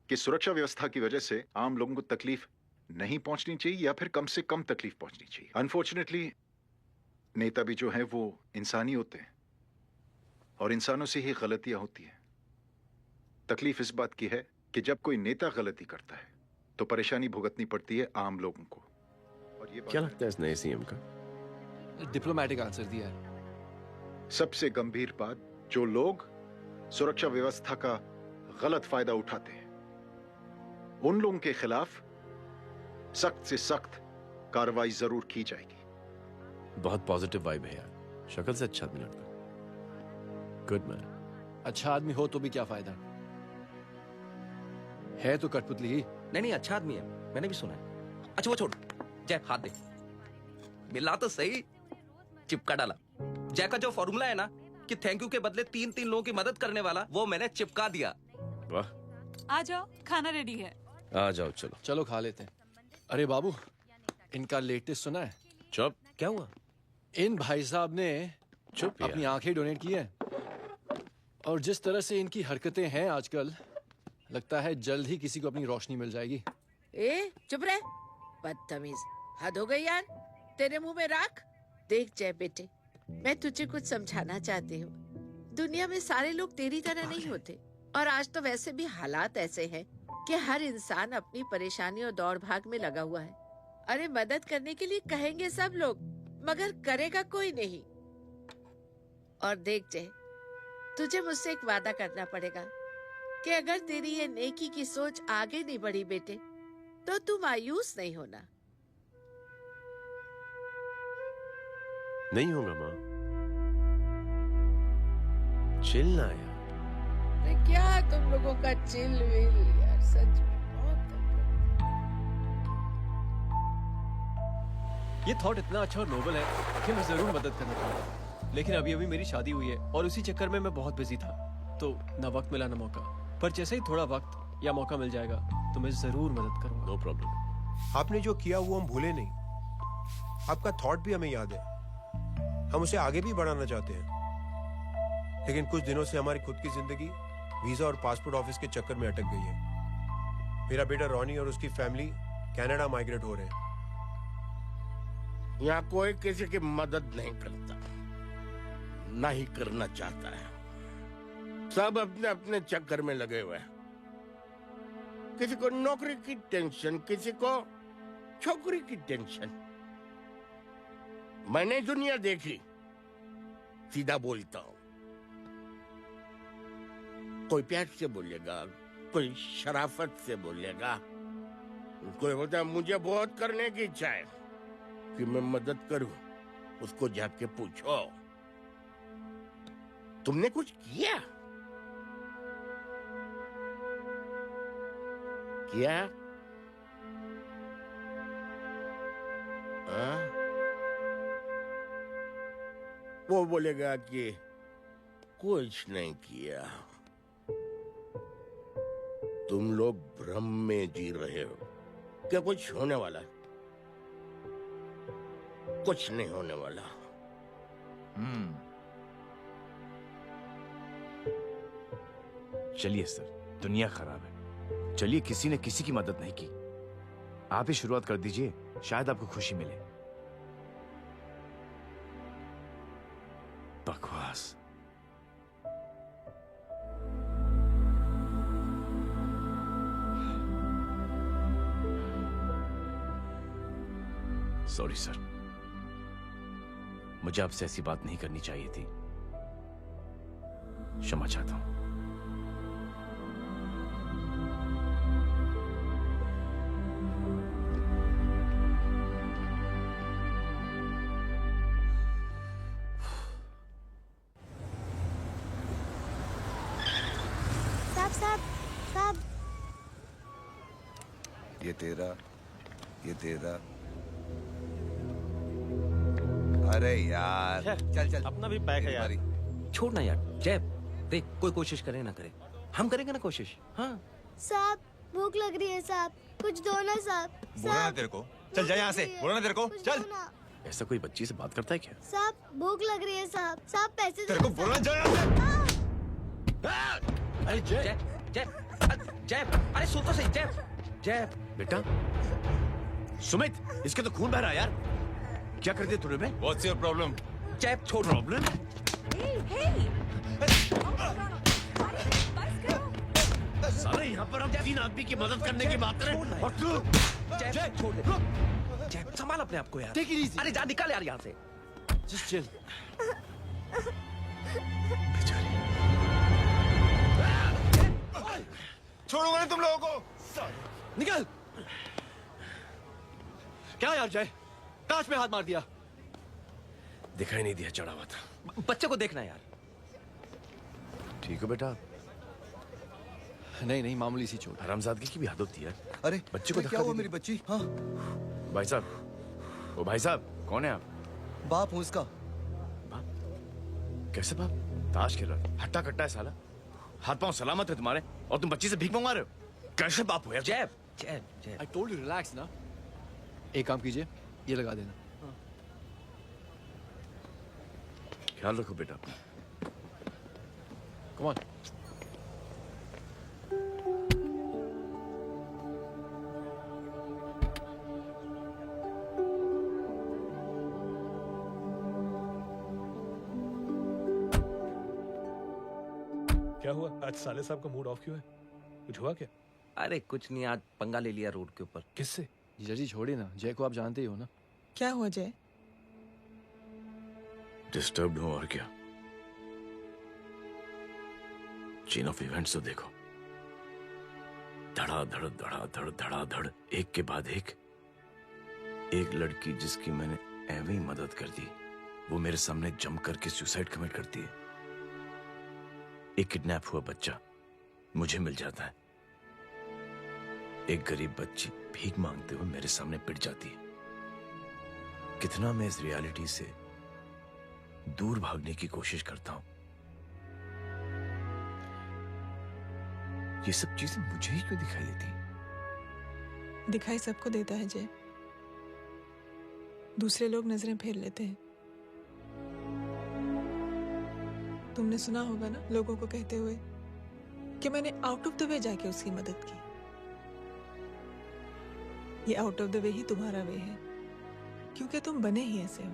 कि सुरक्षा व्यवस्था की वजह से आम लोगों को तकलीफ नहीं पहुंचनी चाहिए या फिर कम से कम तकलीफ पहुंचनी चाहिए। अनफॉर्चुनेटली नेता भी जो है वो इंसानी होते हैं और इंसानों से ही गलतियां होती हैं। तकलीफ इस बात की है कि जब कोई नेता गलती करता है तो परेशानी भुगतनी पड़ती है आम लोगों को। और ये क्या लगता है इस नए सीएम का? डिप्लोमेटिक आंसर दिया है। सबसे गंभीर बात, जो लोग सुरक्षा व्यवस्था का गलत फायदा उठाते हैं उन लोगों के खिलाफ सख्त से सख्त कार्रवाई जरूर की जाएगी। बहुत पॉजिटिव वाइब है यार, शक्ल से अच्छा आदमी लगता है। Good man. अच्छा आदमी हो तो भी क्या फायदा है तो कठपुतली ही। नहीं अच्छा आदमी है, मैंने भी सुना है। अच्छा वो छोड़, जय हाथ दे। मिला तो सही, चिपका डाला। जय का जो फॉर्मूला है ना कि थैंक यू के बदले 3 लोगों की मदद करने वाला, वो मैंने चिपका दिया। वाह। आ जाओ, खाना रेडी है। आ जाओ, चलो चलो खा लेते हैं। अरे बाबू, इनका लेटेस्ट सुना है? चुप। क्या हुआ? इन भाई साहब ने चुप अपनी आंखें डोनेट की है और जिस तरह से इनकी हरकतें हैं आजकल, लगता है जल्द ही किसी को अपनी रोशनी मिल जाएगी। ए चुप रहे, बदतमीज, हद हो गई यार। तेरे मुंह में राख। देख जय बेटे, मैं तुझे कुछ समझाना चाहती हूँ। दुनिया में सारे लोग तेरी तरह नहीं होते और आज तो वैसे भी हालात ऐसे हैं कि हर इंसान अपनी परेशानी और दौड़ भाग में लगा हुआ है। अरे मदद करने के लिए कहेंगे सब लोग, मगर करेगा कोई नहीं। और देख जय, तुझे मुझसे एक वादा करना पड़ेगा कि अगर तेरी ये नेकी की सोच आगे नहीं बढ़ी बेटे, तो तू मायूस नहीं होना। नहीं होगा माँ, चिल ना यार। अरे क्या तुम लोगों का चिल विल यार, सच में बहुत ये थॉट इतना अच्छा और नोबल है कि मैं जरूर मदद करना चाहूंगा, लेकिन अभी अभी मेरी शादी हुई है और उसी चक्कर में मैं बहुत बिजी था, तो ना वक्त मिला ना मौका। पर जैसे ही थोड़ा वक्त या मौका मिल जाएगा तो मैं जरूर मदद करूंगा। No problem. आपने जो किया वो हम भूले नहीं, आपका थॉट भी हमें याद है, हम उसे आगे भी बढ़ाना चाहते हैं। लेकिन कुछ दिनों से हमारी खुद की जिंदगी वीजा और पासपोर्ट ऑफिस के चक्कर में अटक गई है। मेरा बेटा रॉनी और उसकी फैमिली कनाडा माइग्रेट हो रहे हैं। यहाँ कोई किसी की मदद नहीं करता, ना ही करना चाहता है। सब अपने अपने चक्कर में लगे हुए हैं। किसी को नौकरी की टेंशन, किसी को छोकरी की टेंशन। मैंने दुनिया देखी, सीधा बोलता हूं। कोई प्यार से बोलेगा, कोई शराफत से बोलेगा, कोई बोलता है मुझे बहुत करने की इच्छा है कि मैं मदद करूं। उसको जाके पूछो तुमने कुछ किया? किया? वो बोलेगा कि कुछ नहीं किया। तुम लोग भ्रम में जी रहे हो क्या कुछ होने वाला? कुछ नहीं होने वाला। चलिए सर, दुनिया खराब है। चलिए, किसी ने किसी की मदद नहीं की, आप ही शुरुआत कर दीजिए, शायद आपको खुशी मिले। बकवास। सॉरी सर, मुझे आपसे ऐसी बात नहीं करनी चाहिए थी। क्षमा चाहता हूं। तेरा, ये तेरा। अरे यार चल चल, अपना भी पैक है यार। छोड़ ना यार जय, देख कोई कोशिश करे ना करे, हम करेंगे ना कोशिश। हाँ साहब भूख लग रही है साहब, कुछ दो ना साहब। बोला ना तेरे को, चल जा यहाँ से, बोला ना तेरे को, चल। ऐसा कोई बच्ची से बात करता है क्या? साहब भूख लग रही है साहब, साहब पैसे तेरे को बोला जा। अरे जय जय जय, अरे सुन तो सही जय। जय बेटा, सुमित, इसके तो खून बह रहा है यार। क्या कर दिया तूने? What's your problem? जय छोड़। प्रॉब्लम? सारे यहाँ पर हम 3 आदमी की मदद करने की बात करें और तू जय छोड़ दे। जय संभाल अपने आप को यार। Take it easy. अरे जा निकल यार यहाँ से। Just chill. छोड़ूंगा नहीं तुम लोगों को। निकल। क्या यार जय, काश में हाथ मार दिया। दिखाई नहीं दिया, चढ़ा हुआ था। बच्चे को देखना यार। ठीक है बेटा। नहीं नहीं, मामूली सी चोट। हरामजादगी की भी हद होती है। अरे बच्चे को क्या हुआ मेरी बच्ची? हाँ भाई साहब, ओ भाई साहब, कौन है आप? बाप हूँ इसका। कैसे बाप? ताश खेल रहा है, हट्टा कट्टा है साला। हाथ पांव सलामत है तुम्हारे और तुम बच्ची से भीख मंगवा रहे हो? कैसे बाप हो यार? जय जय जय। I told you relax ना। एक काम कीजिए, ये लगा देना। ख्याल रखो बेटा। Come on. क्या हुआ आज साले साहब का मूड ऑफ क्यों है? कुछ हुआ क्या? अरे कुछ नहीं, आज पंगा ले लिया रोड के ऊपर। किससे? जीजा जी छोड़िए ना, जय को आप जानते ही हो ना। क्या हुआ जय? डिस्टर्ब्ड हूं और क्या। चेन ऑफ इवेंट्स तो देखो, धड़ाधड़ धड़ाधड़ धड़ाधड़, एक के बाद एक लड़की जिसकी मैंने एवं ही मदद कर दी, वो मेरे सामने जम करके सुसाइड कमिट करती है। एक किडनैप हुआ बच्चा मुझे मिल जाता है। एक गरीब बच्ची भीख मांगते हुए मेरे सामने पिट जाती है। कितना मैं इस रियलिटी से दूर भागने की कोशिश करता हूं। ये सब चीजें मुझे ही क्यों दिखाई देती? दिखाई सबको देता है जय, दूसरे लोग नजरें फेर लेते हैं। तुमने सुना होगा ना लोगों को कहते हुए कि मैंने आउट ऑफ द वे जाके उसकी मदद की। ये आउट ऑफ द वे ही तुम्हारा वे है, क्योंकि तुम बने ही ऐसे हो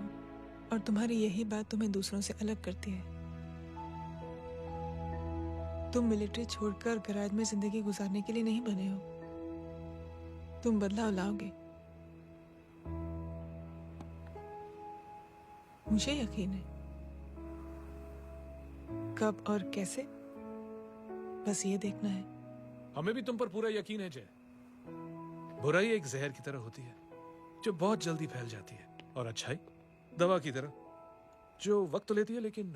और तुम्हारी यही बात तुम्हें दूसरों से अलग करती है। तुम मिलिट्री छोड़कर गराज में जिंदगी गुजारने के लिए नहीं बने हो। तुम बदलाव लाओगे, मुझे यकीन है। कब और कैसे, बस ये देखना है। हमें भी तुम पर पूरा यकीन है जय। बुराई एक जहर की तरह होती है जो बहुत जल्दी फैल जाती है, और अच्छाई दवा की तरह जो वक्त तो लेती है लेकिन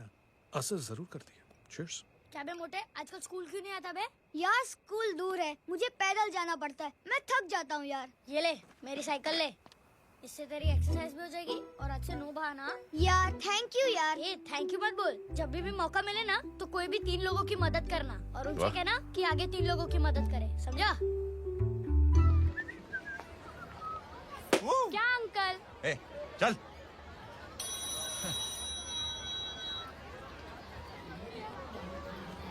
असर जरूर करती है। Cheers. क्या बे मोटे, आजकल स्कूल क्यों नहीं आता बे? यार स्कूल दूर है, मुझे पैदल जाना पड़ता है, मैं थक जाता हूँ यार। ये ले मेरी साइकिल ले, इससे तेरी एक्सरसाइज भी हो जाएगी और आज से नो बहाना। यार थैंक यू यार। ये थैंक यू मत बोल, जब भी मौका मिले ना तो कोई भी 3 लोगों की मदद करना और उनसे कहना कि आगे 3 लोगों की मदद करे, समझा? क्या अंकल? ए, चल।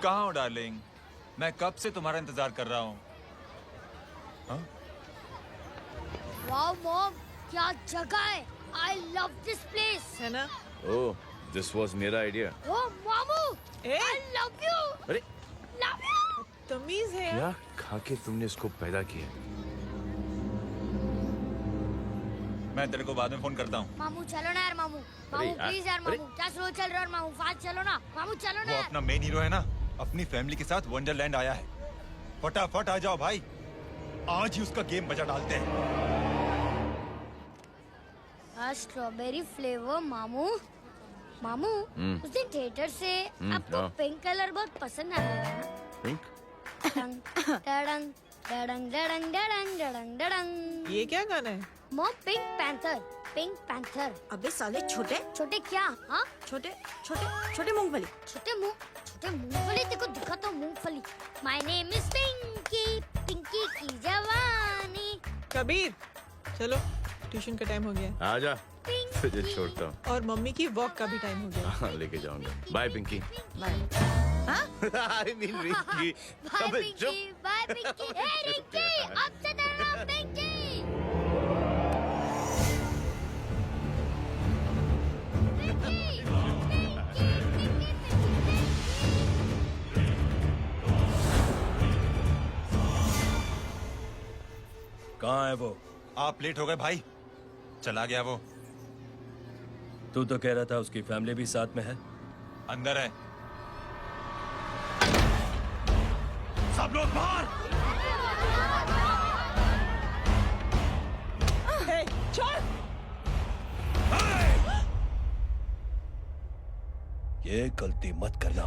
कहाँ हो डार्लिंग? मैं कब से तुम्हारा इंतजार कर रहा हूँ। वाओ मॉम, क्या जगह है। I love this place. है ना? ओह, दिस वाज मेरा आइडिया। Oh मामू, I love you. अरे Love you. तमीज है। क्या खा के तुमने इसको पैदा किया? मैं तेरे को बाद में फोन करता हूँ। मामू चलो ना यार, मामू मामू प्लीज यार, मामू क्या स्लो चल रहे हो मामू, फास्ट चलो ना मामू, चलो ना। वो अपना मेन हीरो है ना, अपनी फैमिली के साथ वंडरलैंड आया है। फटाफट आ जाओ भाई, आज ही उसका गेम बजा डालते हैं। स्ट्रॉबेरी फ्लेवर मामू। मामू उस दिन थिएटर से आपको हाँ। पिंक कलर बहुत पसंद आया था ना? पिंक? टंग टडंग डडंग डडंग डडंग डडंग डडंग। ये क्या गाना है? Mom, pink panther, pink panther. अबे साले छोटे छोटे क्या? हाँ, छोटे छोटे छोटे मूंगफली। छोटे मूंगफली। देखो दिखा तो मूंगफली। My name is Pinky, Pinky की जवानी। कबीर, चलो ट्यूशन का टाइम हो गया। आजा, तुझे छोड़ता हूँ। और मम्मी की वॉक का भी टाइम हो गया। हाँ, लेके जाऊंगा। Bye Pinky. I mean Rinky. Bye Pinky, bye Pinky. Hey Rinky, अब से तेरा नाम पिंकी। कहाँ है वो? आप लेट हो गए भाई। चला गया वो। तू तो कह रहा था उसकी फैमिली भी साथ में है। अंदर है। सब लोग बाहर। ये गलती मत करना।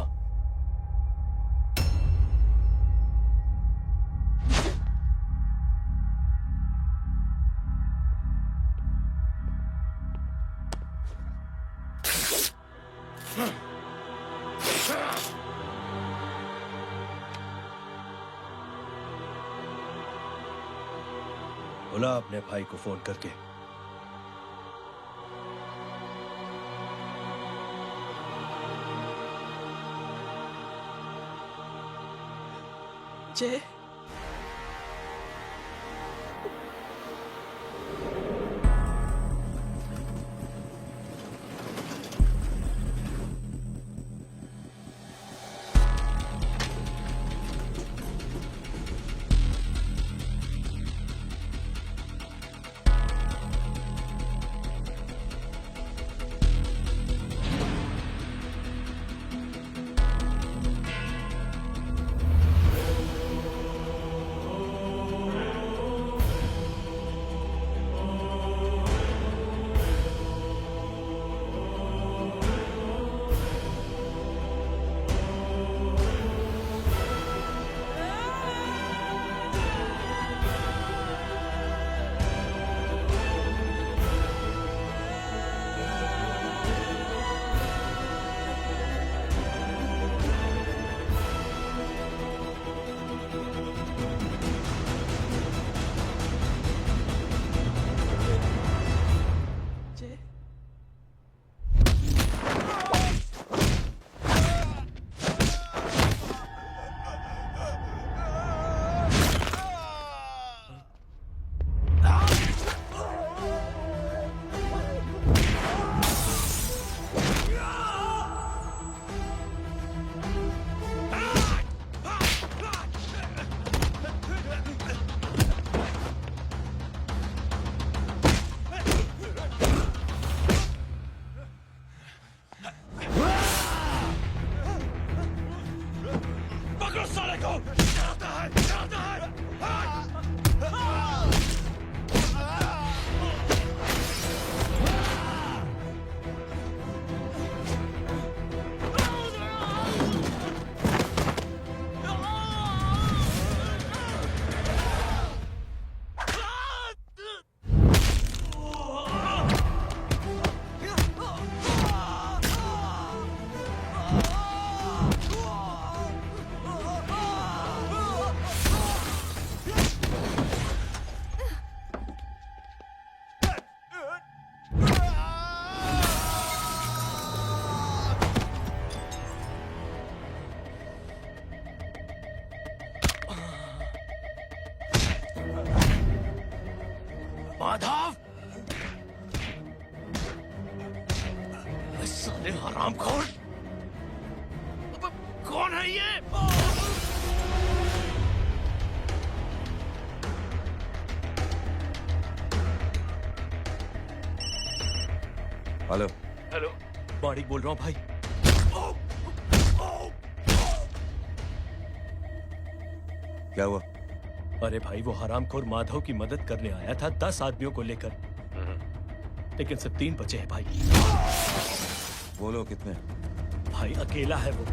बुला अपने भाई को फोन करके। जय, माधव, साले हरामखोर, कौन है ये? हेलो। हेलो, माणिक बोल रहा हूँ भाई। क्या हुआ? अरे भाई, वो हरामखोर माधव की मदद करने आया था 10 आदमियों को लेकर, लेकिन सिर्फ 3 बचे हैं भाई। बोलो कितने? भाई अकेला है वो।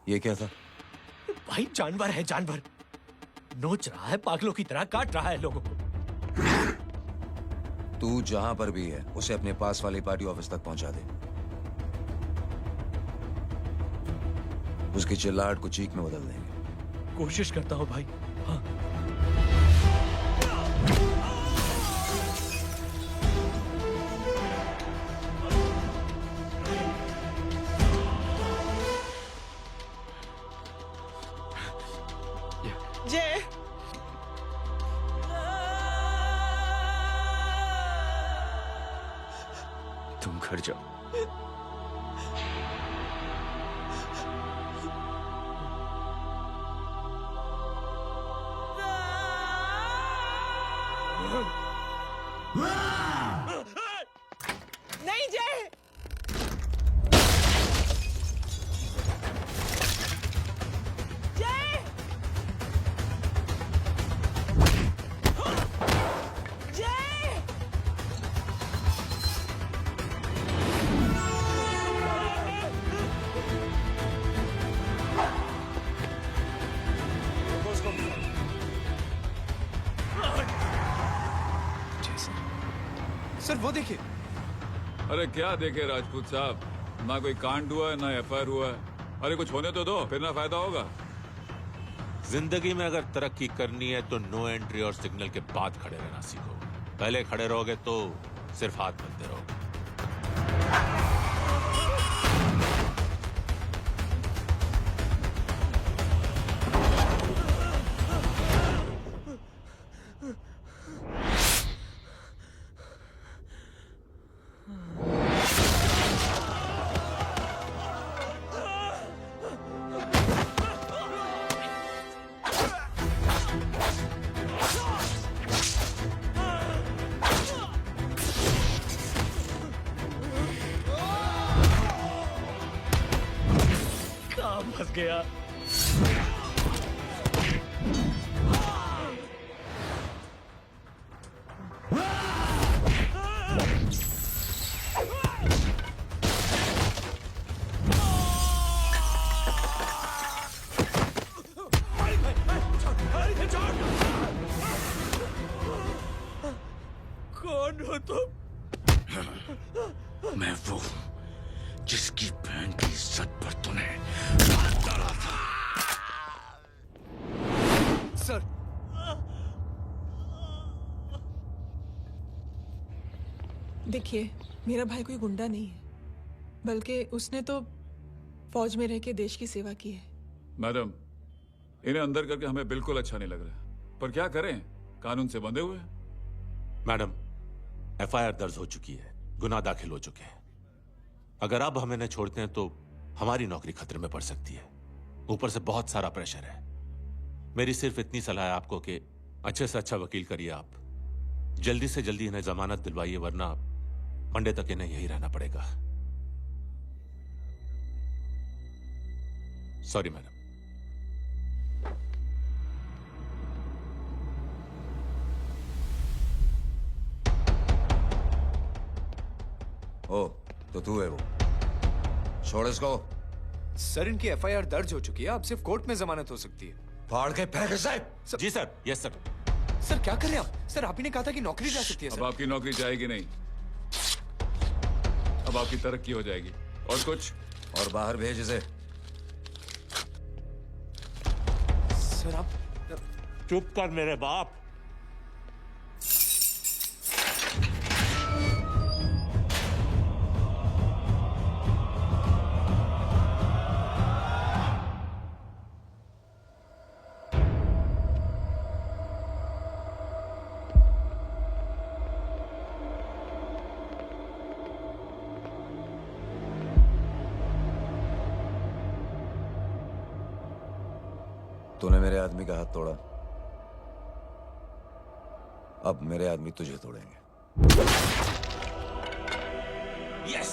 ये क्या था? भाई जानवर है, जानवर नोच रहा है, पागलों की तरह काट रहा है लोगों को। तू जहां पर भी है उसे अपने पास वाली पार्टी ऑफिस तक पहुंचा दे। उसकी चिल्लाहट को चीख में बदल देंगे। कोशिश करता हूं भाई। हाँ। जय तुम घर जाओ। नहीं जय, जय, जय, सर वो देखिए। अरे क्या देखे राजपूत साहब, ना कोई कांड हुआ है ना एफआईआर हुआ है। अरे कुछ होने तो दो, फिर ना फायदा होगा। जिंदगी में अगर तरक्की करनी है तो नो एंट्री और सिग्नल के बाद खड़े रहना सीखो। पहले खड़े रहोगे तो सिर्फ हाथ मिलते रहोगे। फंस गया। कौन हो तुम? मैं वो जिसकी बहन की इज्जत पर तूने हाथ डाला था। सर देखिए, मेरा भाई कोई गुंडा नहीं है, बल्कि उसने तो फौज में रह के देश की सेवा की है। मैडम, इन्हें अंदर करके हमें बिल्कुल अच्छा नहीं लग रहा, पर क्या करें, कानून से बंधे हुए हैं। मैडम, एफआईआर दर्ज हो चुकी है, गुनाह दाखिल हो चुके हैं। अगर अब हम इन्हें छोड़ते हैं तो हमारी नौकरी खतरे में पड़ सकती है। ऊपर से बहुत सारा प्रेशर है। मेरी सिर्फ इतनी सलाह है आपको कि अच्छे से अच्छा वकील करिए आप। जल्दी से जल्दी इन्हें जमानत दिलवाइए, वरना मंडे तक इन्हें यही रहना पड़ेगा। Sorry madam. ओ, तो तू है वो। छोड़ इसको। सर इनकी एफआईआर दर्ज हो चुकी है, अब सिर्फ कोर्ट में जमानत हो सकती है। फाड़ के फेंक साहब। जी सर। Yes sir. सर क्या कर रहे हैं आप? सर आप ही ने कहा था कि नौकरी जा सकती है। अब आपकी नौकरी जाएगी नहीं, अब आपकी तरक्की हो जाएगी। और कुछ? और बाहर भेज इसे। सर आप चुप कर मेरे बाप। तूने मेरे आदमी का हाथ तोड़ा, अब मेरे आदमी तुझे तोड़ेंगे। यस।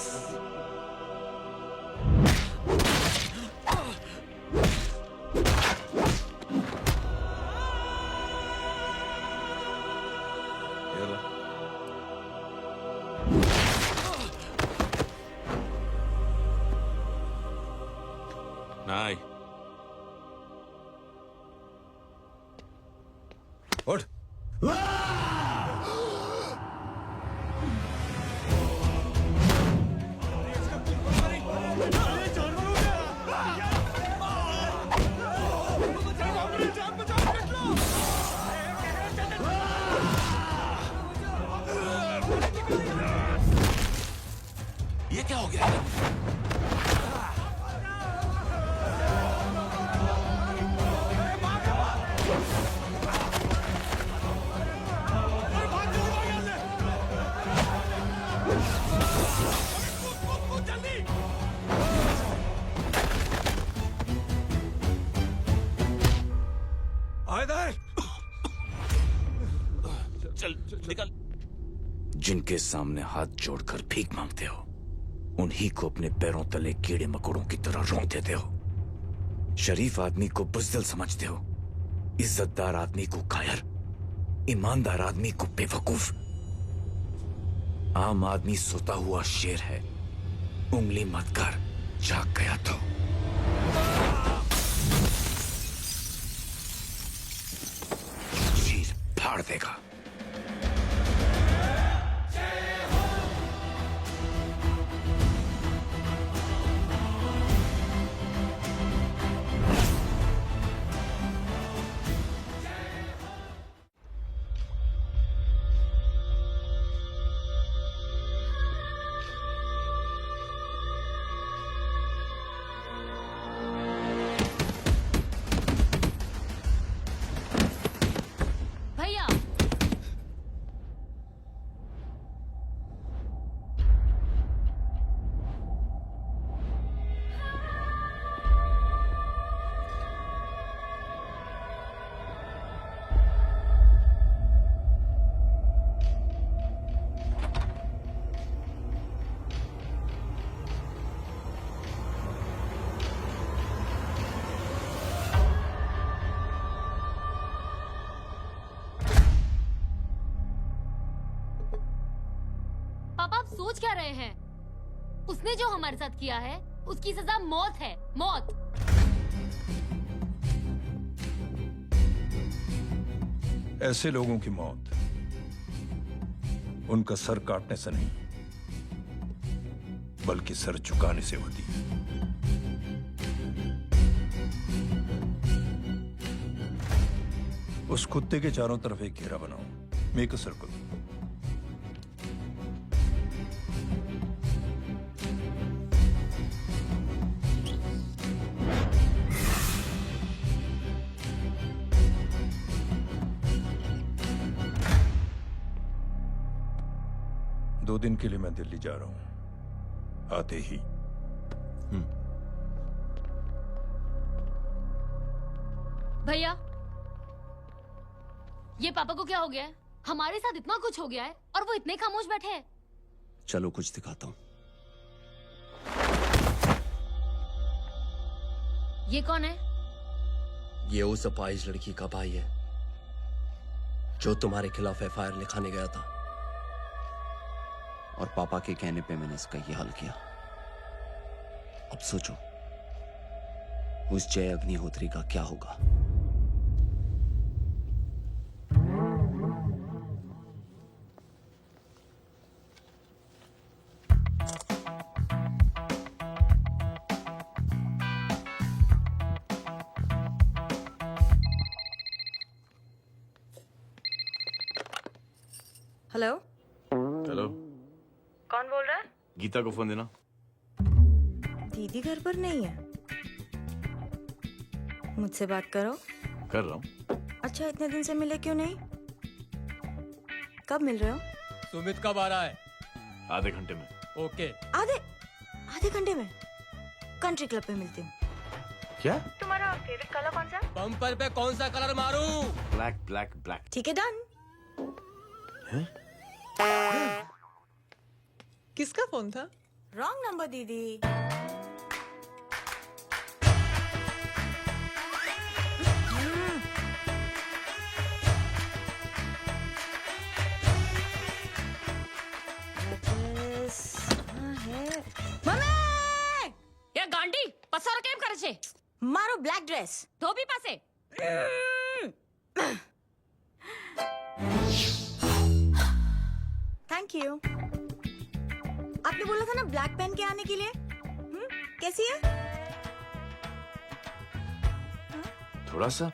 नहीं, उठ। ये क्या हो गया? चल निकल। जिनके सामने हाथ जोड़कर भीख मांगते हो, उन्हीं को अपने पैरों तले कीड़े मकोड़ों की तरह रौंद देते हो। शरीफ आदमी को बुज़दिल समझते हो, इज्जतदार आदमी को कायर, ईमानदार आदमी को बेवकूफ। आम आदमी सोता हुआ शेर है, उंगली मत कर, जाग गया तो। चीर फाड़ देगा। भैया पापा आप सोच क्या रहे हैं? उसने जो हमारे साथ किया है उसकी सजा मौत है, मौत। ऐसे लोगों की मौत उनका सर काटने से नहीं, बल्कि सर झुकाने से होती है। उस कुत्ते के चारों तरफ एक घेरा बनाओ, मेक अ सर्कल। दो दिन के लिए मैं दिल्ली जा रहा हूं, आते ही। भैया ये पापा को क्या हो गया है? हमारे साथ इतना कुछ हो गया है और वो इतने खामोश बैठे हैं। चलो कुछ दिखाता हूं। ये कौन है? ये उस अपाहिज लड़की का भाई है जो तुम्हारे खिलाफ एफआईआर लिखाने गया था, और पापा के कहने पे मैंने इसका ये हल किया। अब सोचो उस जय अग्निहोत्री का क्या होगा। हेलो हेलो, कौन बोल रहा है? गीता को फोन देना। दीदी घर पर नहीं है। मुझसे बात करो। कर रहा हूँ। अच्छा इतने दिन से मिले क्यों नहीं? कब मिल रहे हो? सुमित कब आ रहा है? आधे घंटे में। ओके। आधे घंटे में कंट्री क्लब पे मिलती हूँ। क्या? तुम्हारा फेवरेट कलर कौन सा? बम्पर पे कौन सा कलर मारूं? Black black black. ठीक है डन। किसका फोन था? रॉन्ग नंबर दीदी। ये गांडी पसार केम करे છે? મારો બ્લેક ડ્રેસ ધોબી પાસે थैंक यू। आपने बोला था ना ब्लैक पेन के आने के लिए। कैसी है? थोड़ा सा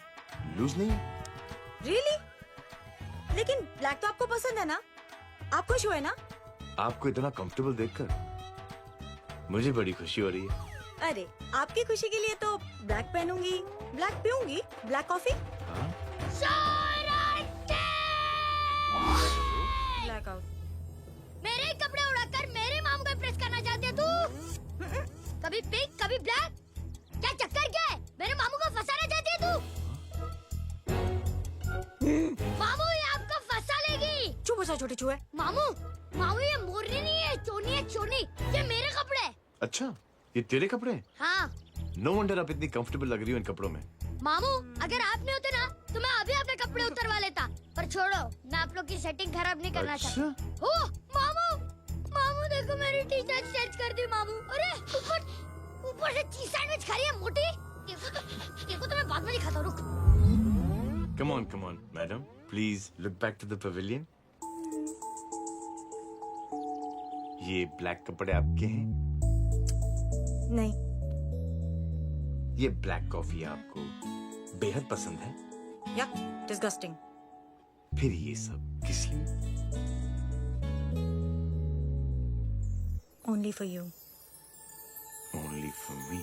लूज नहीं है? रियली? लेकिन ब्लैक तो आपको पसंद है ना? आप खुश हुए ना? आपको इतना कंफर्टेबल देखकर मुझे बड़ी खुशी हो रही है। अरे आपकी खुशी के लिए तो ब्लैक पहनूंगी, ब्लैक पीऊंगी, ब्लैक कॉफी। Blackout. मेरे ही कपड़े उड़ाकर मेरे मामू को प्रेस करना चाहती है तू? कभी पिंक कभी ब्लैक, क्या चक्कर क्या है? मेरे मामू को फंसाना चाहती है तू? मामू ये आपको फंसा लेगी। चुप हो जा छोटे चूहे। मामू मामू ये मोरनी नहीं है, चोनी है चोनी। ये मेरे कपड़े हैं। अच्छा ये तेरे कपड़े हैं? हाँ। नो वंडर आप इतनी कंफर्टेबल लग रही हो इन कपड़ों में। मामू अगर आप नहीं होते ना तो मैं अभी अपने कपड़े उतरवा लेता, पर छोड़ो मैं आप लोग की सेटिंग खराब नहीं करना चाहता। ओ मामू मामू देखो मेरी टी शर्ट चेंज कर दी मामू। अरे ऊपर से चीज सैंडविच खा रही है मोटी। देखो तो मैं बाद में दिखाता हूँ, रुक। Come on, madam. Please look back to the pavilion. ये ब्लैक कपड़े आपके हैं? नहीं। ये ब्लैक कॉफी आपको बेहद पसंद है? या डिस्गस्टिंग। फिर ये सब किस लिए? Only for you. Only for me.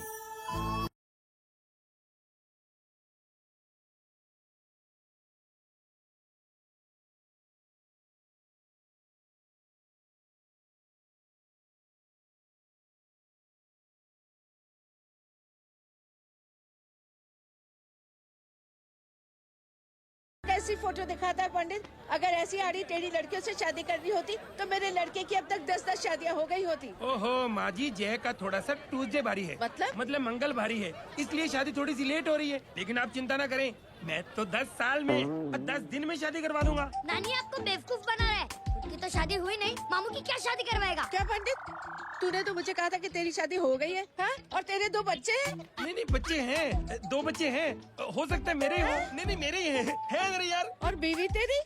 ऐसी फोटो दिखाता है पंडित। अगर ऐसी आड़ी टेढ़ी लड़कियों से शादी करनी होती तो मेरे लड़के की अब तक 10-10 शादियां हो गई होती। ओहो माँ जी, जय का थोड़ा सा ट्यूसडे भारी है। मतलब मंगल भारी है, इसलिए शादी थोड़ी सी लेट हो रही है। लेकिन आप चिंता ना करें, मैं तो 10 साल में और 10 दिन में शादी करवा दूंगा। नानी आपको बेवकूफ बना रहा है। उसकी तो शादी हुई नहीं, मामू की क्या शादी करवाएगा? क्या पंडित, तूने तो मुझे कहा था कि तेरी शादी हो गई है, हाँ? और तेरे 2 बच्चे हैं? नहीं बच्चे हैं, 2 बच्चे हैं। हो सकता है मेरे हो। नहीं मेरे ही हैं। है मेरे यार। और बीवी तेरी?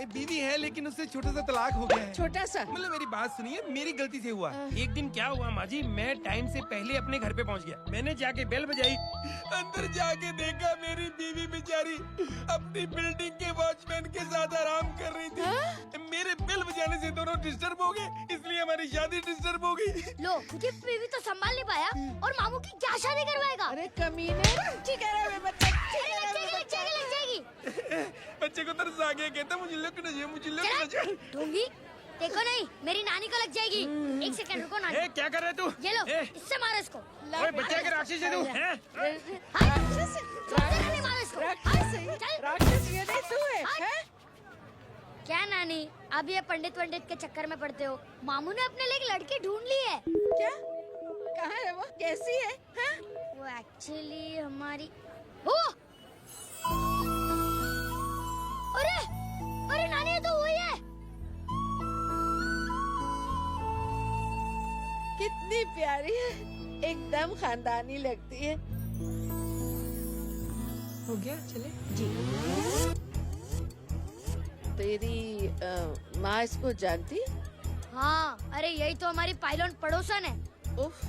बीवी है लेकिन उससे छोटा सा तलाक हो गया है। छोटा सा? मतलब मेरी बात सुनिए, मेरी गलती से हुआ। एक दिन क्या हुआ माँ जी, मैं टाइम से पहले अपने घर पे पहुँच गया। मैंने जाके बेल बजाई, अंदर जाके देखा मेरी बीवी बेचारी अपनी बिल्डिंग के वॉचमैन के साथ आराम कर रही थी। मेरे बेल बजाने से दोनों डिस्टर्ब हो गए, इसलिए हमारी शादी डिस्टर्ब हो गई। लो मुझे बीवी तो संभाल नहीं पाया और मामू की क्या शादी करवाएगा? अरे कमीने, ठीक है बच्चा, बच्चे को तरस आ गया, कहता मुझे लगना चाहिए, मुझे लगना चाहिए। ढोंगी देखो नहीं, मेरी नानी को लग जाएगी। 1 सेकंड रुको नानी। क्या कर रहे तू? ये लो, इससे मारो इसको। ओए बच्चे के राक्षस है तू, हैं? राक्षस ये नहीं तू है? क्या नानी, अब ये पंडित के चक्कर में पड़ते हो? मामू ने अपने लिए एक लड़की ढूंढ ली है। क्या? कहाँ है वो? कैसी है? हाँ? वो एक्चुअली हमारी अरे नानी ये तो वही है। कितनी प्यारी है, एकदम खानदानी लगती है। हो गया, चले जी। तेरी माँ इसको जानती? हाँ, अरे यही तो हमारी पायलट पड़ोसन है। उफ,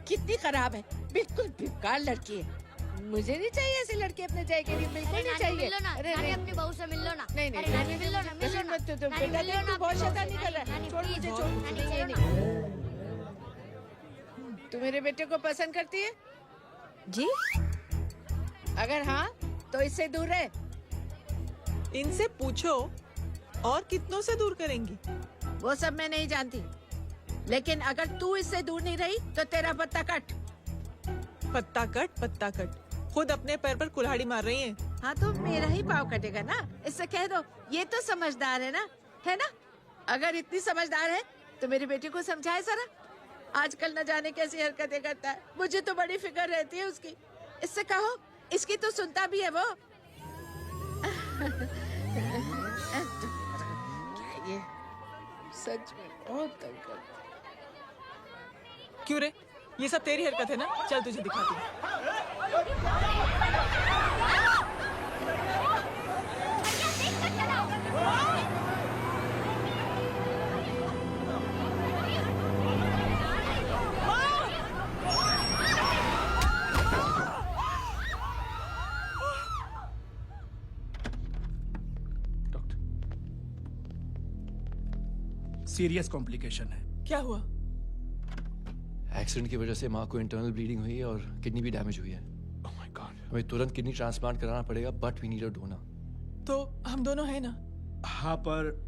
कितनी खराब है, बिल्कुल बेकार लड़की है। मुझे नहीं चाहिए ऐसी लड़की अपने जय के लिए, बिल्कुल नहीं चाहिए। मिलो ना, नानी अपनी बहू से मिल लो ना। नहीं नानी मिल लो ना, मिल लो ना। बेटा देख तू बहुत शैतानी कर रहा है। छोड़ मुझे, छोड़। नहीं। तू मेरे बेटे को पसंद करती है? जी। अगर हाँ तो इससे दूर रहे। इनसे पूछो और कितनों से दूर करेंगी? वो सब मैं नहीं जानती, लेकिन अगर तू इससे दूर नहीं रही तो तेरा पत्ता कट। पत्ता कट खुद अपने पैर पर कुल्हाड़ी मार रही हैं। हाँ तो मेरा ही पाँव कटेगा ना, इससे कह दो। ये तो समझदार है ना, है ना? अगर इतनी समझदार है तो मेरी बेटी को समझाए जरा। आजकल न जाने कैसी हरकतें करता है, मुझे तो बड़ी फिक्र रहती है उसकी। इससे कहो, इसकी तो सुनता भी है वो। क्या ये सच में बहुत तंग करता है। क्यों रे, ये सब तेरी हरकत है ना? चल तुझे दिखाती हूँ। क्या सीरियस कॉम्प्लिकेशन है। क्या हुआ? एक्सीडेंट की वजह से माँ को इंटरनल ब्लीडिंग हुई है और किडनी भी डैमेज हुई है। Oh my god. हमें तुरंत किडनी ट्रांसप्लांट कराना पड़ेगा, but we need a donor. तो हम दोनों हैं ना? हाँ, पर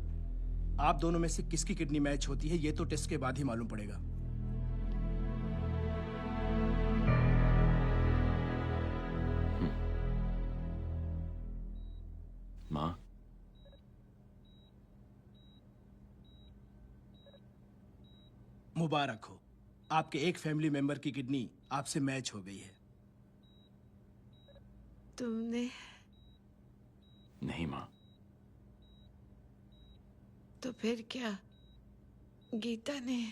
आप दोनों में से किसकी किडनी मैच होती है ये तो टेस्ट के बाद ही मालूम पड़ेगा। माँ, मुबारक हो, आपके एक फैमिली मेंबर की किडनी आपसे मैच हो गई है। तुमने? नहीं माँ। तो फिर क्या? गीता ने?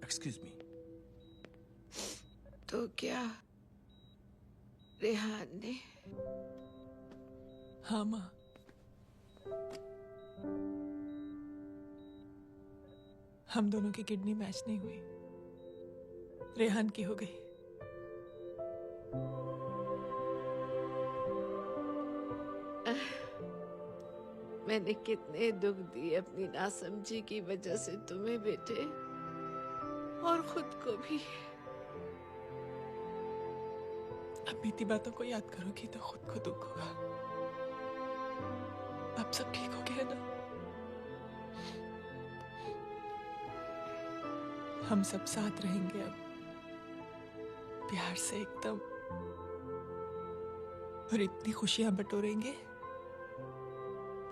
Excuse me. तो क्या रेहान ने? हाँ माँ। हम दोनों की किडनी मैच नहीं हुई, रेहान की हो गई। मैंने कितने दुख दिए अपनी नासमझी की वजह से तुम्हें बेटे, और खुद को भी। अब बीती बातों को याद करोगी तो खुद को दुख होगा। अब सब ठीक हो गया ना? हम सब साथ रहेंगे अब, प्यार से एकदम, और इतनी खुशियां बटोरेंगे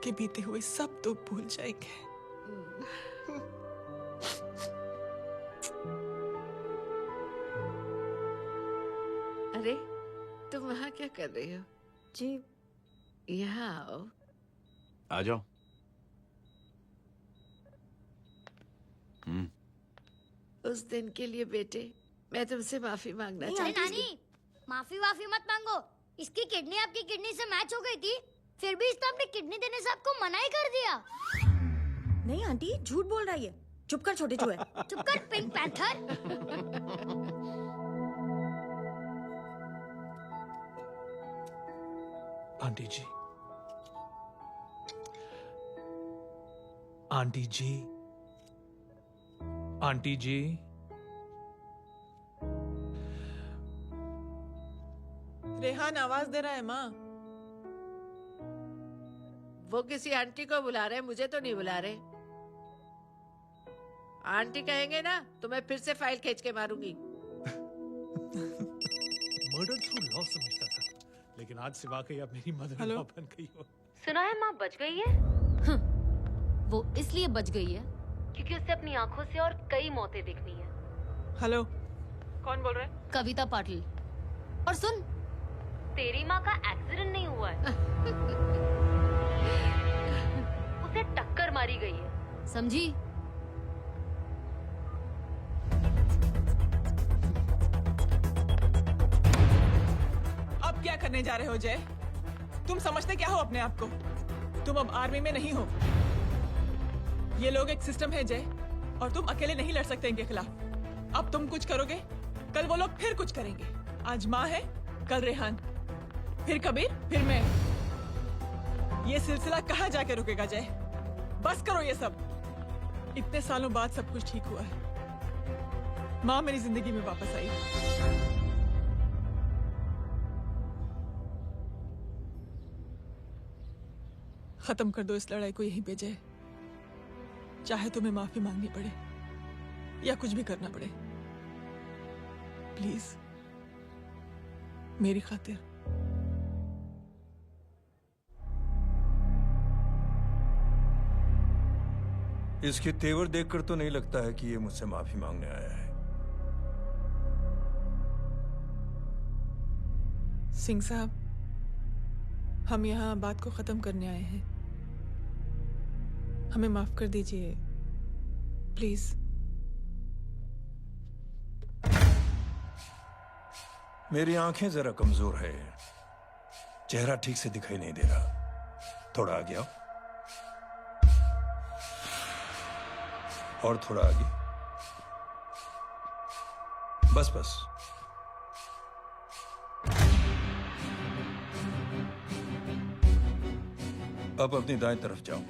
कि बीते हुए सब दुख भूल जाएंगे। अरे तुम वहाँ क्या कर रही हो? जी यहाँ आओ। आ जाओ। उस दिन के लिए बेटे मैं तुमसे माफी मांगना चाहती हूँ। नानी, माफी वाफी मत मांगो। इसकी किडनी आपकी किडनी से मैच हो गई थी, फिर भी इसने अपनी किडनी देने से आपको मना ही कर दिया। नहीं आंटी, झूठ बोल रही है। चुप कर छोटे चूहे। चुप कर पिंक पैंथर। आंटी जी, आंटी जी, आंटी जी। रेहान आवाज दे रहा है माँ। वो किसी आंटी को बुला रहे, मुझे तो नहीं बुला रहे। आंटी कहेंगे ना तो मैं फिर से फाइल खींच के मारूंगी। मर्डर थ्रू लॉ समझता था, लेकिन आज से वाकई अब मेरी मदर इन लॉ बन गई हो। सुना है माँ बच गई है। वो इसलिए बच गई है क्योंकि उसे अपनी आंखों से और कई मौतें देखनी है। हेलो, कौन बोल रहा है? कविता पाटिल। और सुन, तेरी माँ का एक्सीडेंट नहीं हुआ है, उसे टक्कर मारी गई है, समझी? अब क्या करने जा रहे हो जय? तुम समझते क्या हो अपने आप को? तुम अब आर्मी में नहीं हो। ये लोग एक सिस्टम है जय, और तुम अकेले नहीं लड़ सकते इनके खिलाफ। अब तुम कुछ करोगे, कल वो लोग फिर कुछ करेंगे। आज माँ है, कल रेहान, फिर कबीर, फिर मैं। ये सिलसिला कहाँ जाके रुकेगा जय? बस करो ये सब। इतने सालों बाद सब कुछ ठीक हुआ है। माँ मेरी जिंदगी में वापस आई। खत्म कर दो इस लड़ाई को यहीं पे जय। चाहे तुम्हें माफी मांगनी पड़े या कुछ भी करना पड़े, प्लीज मेरी खातिर। इसके तेवर देखकर तो नहीं लगता है कि ये मुझसे माफी मांगने आया है। सिंह साहब, हम यहाँ बात को खत्म करने आए हैं। हमें माफ कर दीजिए प्लीज। मेरी आंखें जरा कमजोर है, चेहरा ठीक से दिखाई नहीं दे रहा। थोड़ा आगे आओ, और थोड़ा आगे। बस बस। अब अपनी दाएं तरफ जाओ।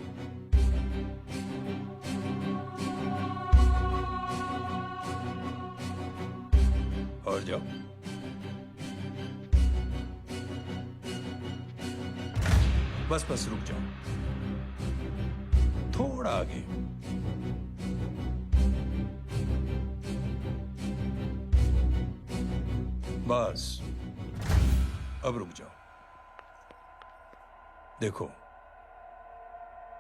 और जाओ। बस बस, रुक जाओ, थोड़ा आगे। बस, अब रुक जाओ। देखो,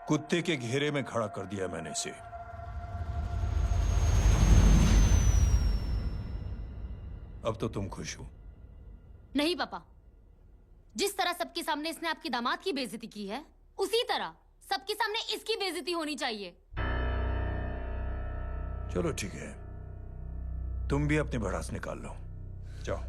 कुत्ते के घेरे में खड़ा कर दिया मैंने इसे। अब तो तुम खुश हो? नहीं पापा, जिस तरह सबके सामने इसने आपकी दामाद की बेइज्जती की है, उसी तरह सबके सामने इसकी बेइज्जती होनी चाहिए। चलो ठीक है, तुम भी अपनी भड़ास निकाल लो, जाओ।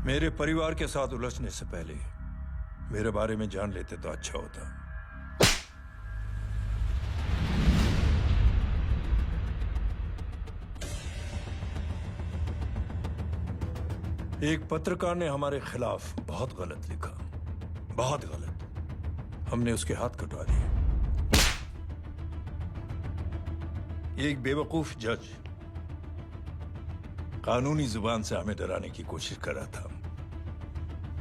मेरे परिवार के साथ उलझने से पहले मेरे बारे में जान लेते तो अच्छा होता। एक पत्रकार ने हमारे खिलाफ बहुत गलत लिखा, बहुत गलत। हमने उसके हाथ कटवा दिए। एक बेवकूफ जज कानूनी जुबान से हमें डराने की कोशिश कर रहा था।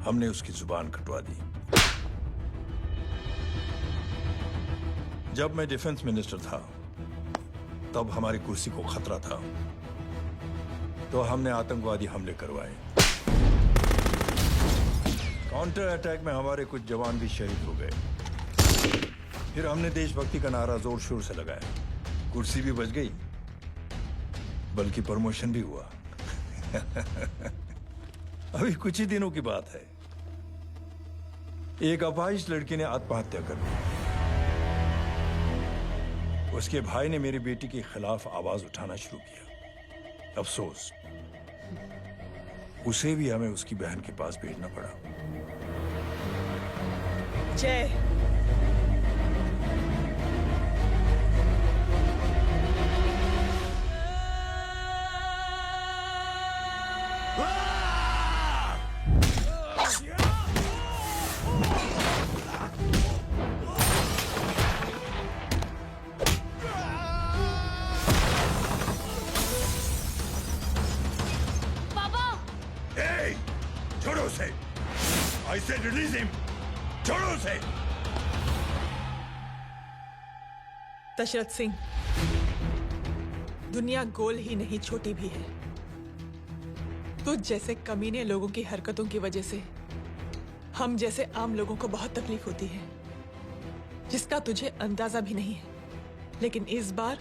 हमने उसकी जुबान कटवा दी। जब मैं डिफेंस मिनिस्टर था, तब हमारी कुर्सी को खतरा था, तो हमने आतंकवादी हमले करवाए। काउंटर अटैक में हमारे कुछ जवान भी शहीद हो गए। फिर हमने देशभक्ति का नारा जोर शोर से लगाया। कुर्सी भी बच गई, बल्कि प्रमोशन भी हुआ। अभी कुछ ही दिनों की बात है, एक अपाहिज लड़की ने आत्महत्या कर ली। उसके भाई ने मेरी बेटी के खिलाफ आवाज उठाना शुरू किया। अफसोस, उसे भी हमें उसकी बहन के पास भेजना पड़ा। जय, छोड़ो उसे। I said release him. छोड़ो उसे। दशरथ सिंह, दुनिया गोल ही नहीं छोटी भी है। तुझ जैसे कमीने लोगों की हरकतों की वजह से हम जैसे आम लोगों को बहुत तकलीफ होती है, जिसका तुझे अंदाजा भी नहीं है। लेकिन इस बार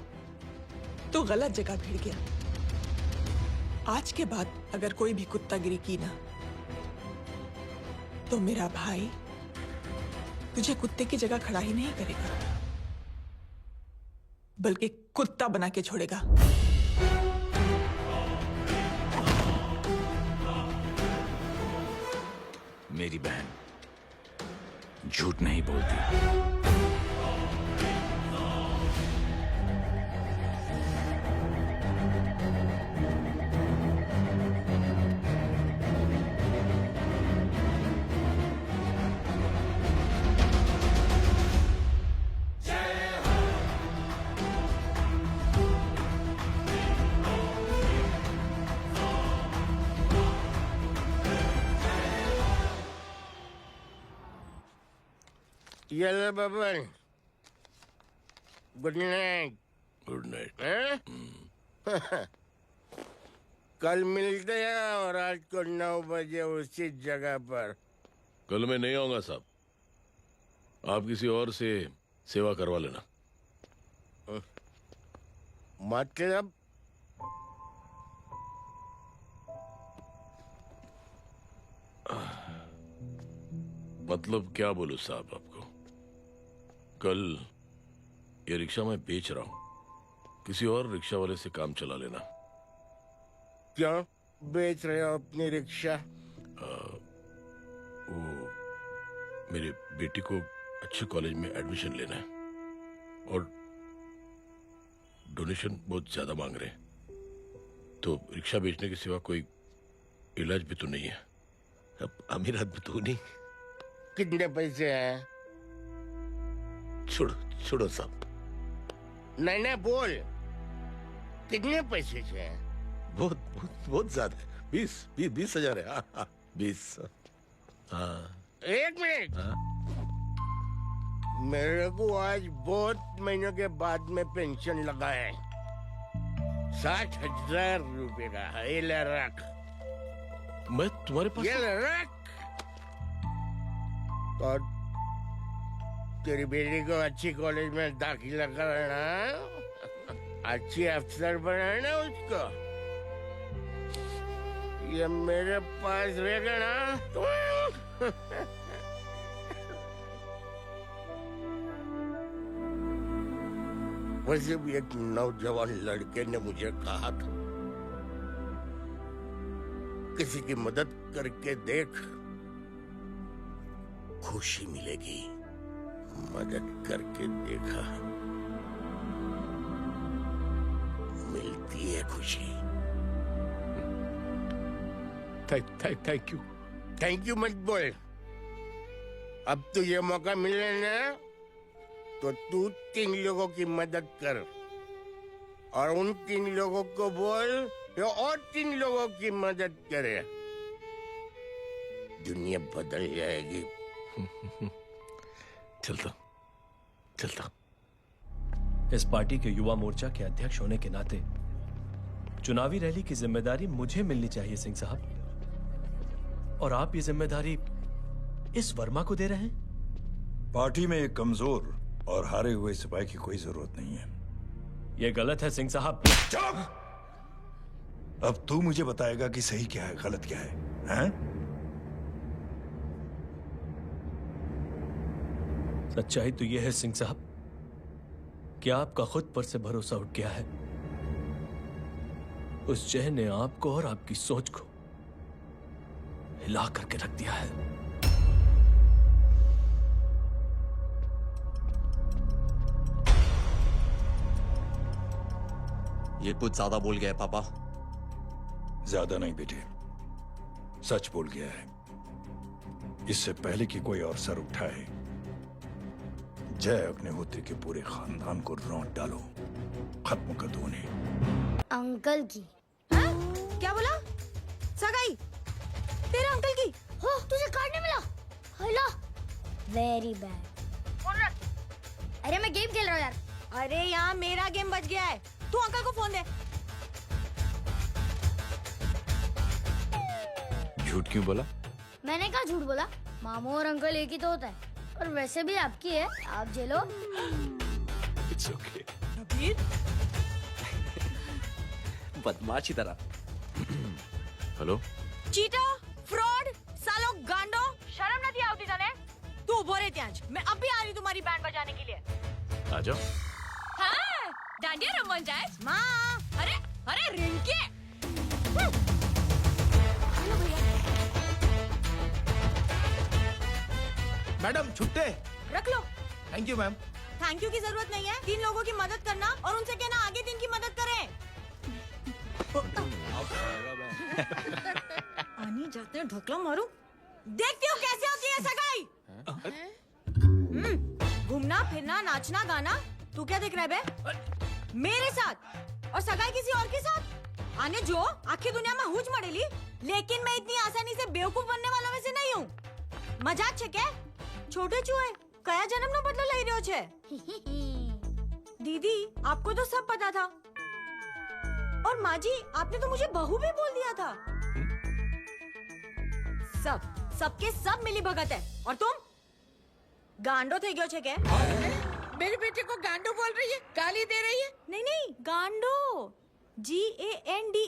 तू गलत जगह भिड़ गया। आज के बाद अगर कोई भी कुत्तागिरी की ना, तो मेरा भाई तुझे कुत्ते की जगह खड़ा ही नहीं करेगा, बल्कि कुत्ता बना के छोड़ेगा। मेरी बहन झूठ नहीं बोलती। Yellow Baban, good night. Good night. कल मिलते हैं और रात को 9 बजे उसी जगह पर। कल मैं नहीं आऊंगा साहब, आप किसी और से सेवा करवा लेना। मतलब? मतलब क्या बोलूं साहब आपको? कल ये रिक्शा मैं बेच रहा हूँ, किसी और रिक्शा वाले से काम चला लेना। क्यों बेच रहे हो अपनी रिक्शा? वो मेरे बेटी को अच्छे कॉलेज में एडमिशन लेना है और डोनेशन बहुत ज्यादा मांग रहे हैं, तो रिक्शा बेचने के सिवा कोई इलाज भी तो नहीं है। अब अमीर आदमी तो नहीं। कितने पैसे हैं? छोड़ो छोड़ो साहब। नहीं नहीं बोल, कितने पैसे हैं? बहुत बहुत बहुत ज्यादा है। 20,000 है। 20। हाँ। एक मिनट। मेरे को आज बहुत महीनों के बाद में पेंशन लगा है। 60,000 रुपए का है। ये ले रख। मैं तुम्हारे पास? ये ले रख। और तेरी बेटी को अच्छी कॉलेज में दाखिला कराना, अच्छी अफसर बनाना उसको। ये मेरे पास रहेगा ना तो वैसे भी एक नौजवान लड़के ने मुझे कहा था, किसी की मदद करके देख, खुशी मिलेगी। मदद करके देखा, मिलती है खुशी। Thank you. थैंक यू मत बोल। अब तो ये मौका मिले ना, तो तू 3 लोगों की मदद कर और उन 3 लोगों को बोल जो और 3 लोगों की मदद करे। दुनिया बदल जाएगी। चलता। इस पार्टी के युवा मोर्चा के अध्यक्ष होने के नाते चुनावी रैली की जिम्मेदारी मुझे मिलनी चाहिए सिंह साहब, और आप ये जिम्मेदारी इस वर्मा को दे रहे हैं। पार्टी में एक कमजोर और हारे हुए सिपाही की कोई जरूरत नहीं है। यह गलत है सिंह साहब। चुप! अब तू मुझे बताएगा कि सही क्या है, गलत क्या है, हैं? सच्चाई तो यह है सिंह साहब कि आपका खुद पर से भरोसा उठ गया है। उस जय ने आपको और आपकी सोच को हिला करके रख दिया है। ये कुछ ज्यादा बोल गया है पापा। ज्यादा नहीं बेटे, सच बोल गया है। इससे पहले कि कोई और सर उठाए, जय अग्निहोत्री के पूरे खानदान को रौंद डालो, खत्म कर दो उन्हें। अंकल की। क्या बोला? सगाई तेरे अंकल की? हो, तुझे कार्ड नहीं मिला? Hello, very bad. फोन रख। अरे मैं गेम खेल रहा हूँ यार। अरे यहाँ मेरा गेम बच गया है, तू अंकल को फोन दे। झूठ क्यों बोला? मैंने कहा झूठ बोला? मामू और अंकल एक ही तो होता है, और वैसे भी आपकी है, आप झेलो। It's okay. नबील बदमाशी तरह। हेलो, चीटा, फ्रॉड, सालो गांडो, शर्म नहीं आती तने? तू उभो रे त्याज, मैं अब भी आ रही तुम्हारी बैंड बजाने के लिए। आ जाओ। हाँ, डांडिया रमन जाए। माँ, अरे रिंकी। हेलो भैया। मैडम छुट्टे रख लो। Thank you ma'am. Thank you की जरूरत नहीं है। 3 लोगों की मदद करना और उनसे कहना आगे 3 की मदद करें। आनी जाते हैं ढोकला मारूं। देखती हो कैसे होती है सगाई? घूमना फिरना नाचना गाना, तू क्या देख रहा है बे? मेरे साथ और सगाई किसी और के साथ? आने जो आखिर दुनिया में हुज मड़ेली, लेकिन मैं इतनी आसानी से बेवकूफ बनने वालों में से नहीं हूँ। मजाक छे क्या? छोटे चूहे कया जन्म नो बदलो लई रह्यो छे। दीदी आपको तो सब पता था, और माँ जी आपने तो मुझे बहू भी बोल दिया था। सबके सब मिली भगत है, और तुम गांडो थे गयो छे के? मेरे बेटे को गांडो बोल रही है, गाली दे रही है। नहीं गांडो, GANDO।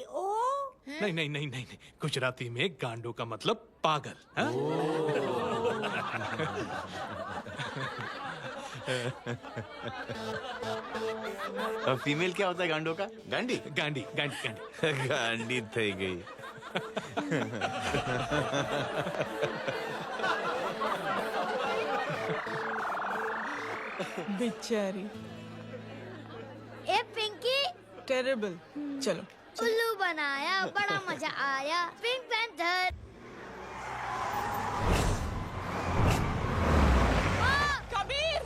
नहीं, गुजराती में गांडो का मतलब पागल। और फीमेल क्या होता है गांडो का? गांडी गांडी गांडी गांडी गांडी थई गई। बेचारी। ए पिंकी, टेरेबल। चलो उल्लू बनाया, बड़ा मजा आया। Pink Panther. कबीर!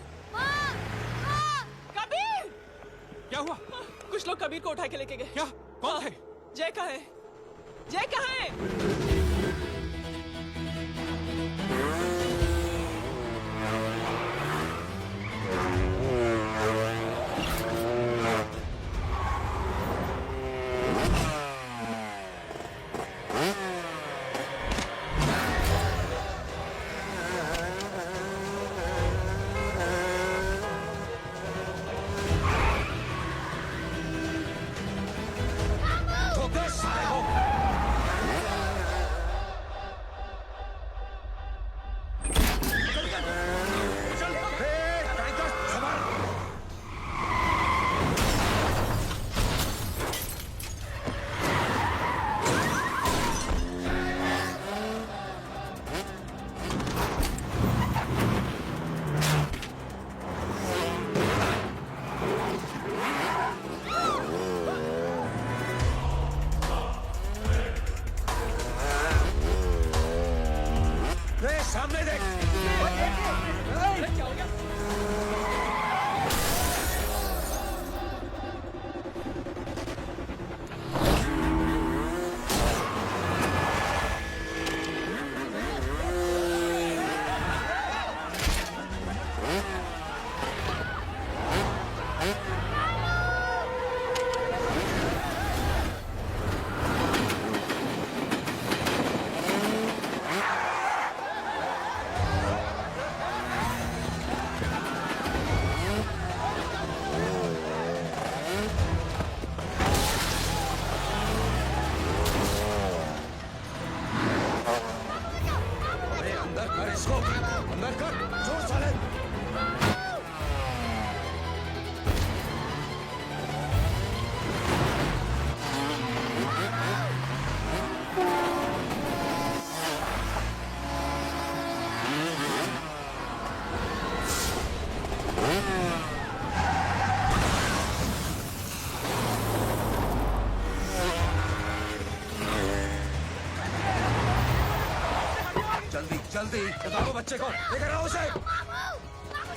कबीर! क्या हुआ? कुछ लोग कबीर को उठा के लेके गए। क्या? कौन थे? जय कहाँ है? जय कहाँ है? सामने देख। जल्दी बताओ बच्चे को, लेकर आओ उसे।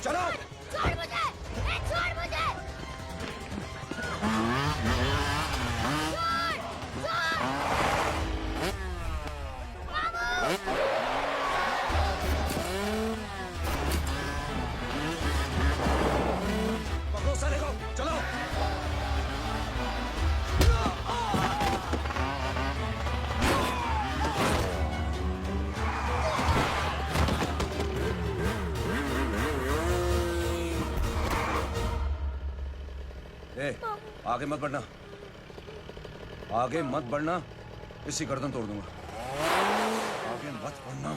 चलो छोड़ मुझे, छोड़ मुझे। पकड़ो साले को, चलो। आगे मत बढ़ना, आगे मत बढ़ना, इसी गर्दन तोड़ दूंगा। आगे मत बढ़ना।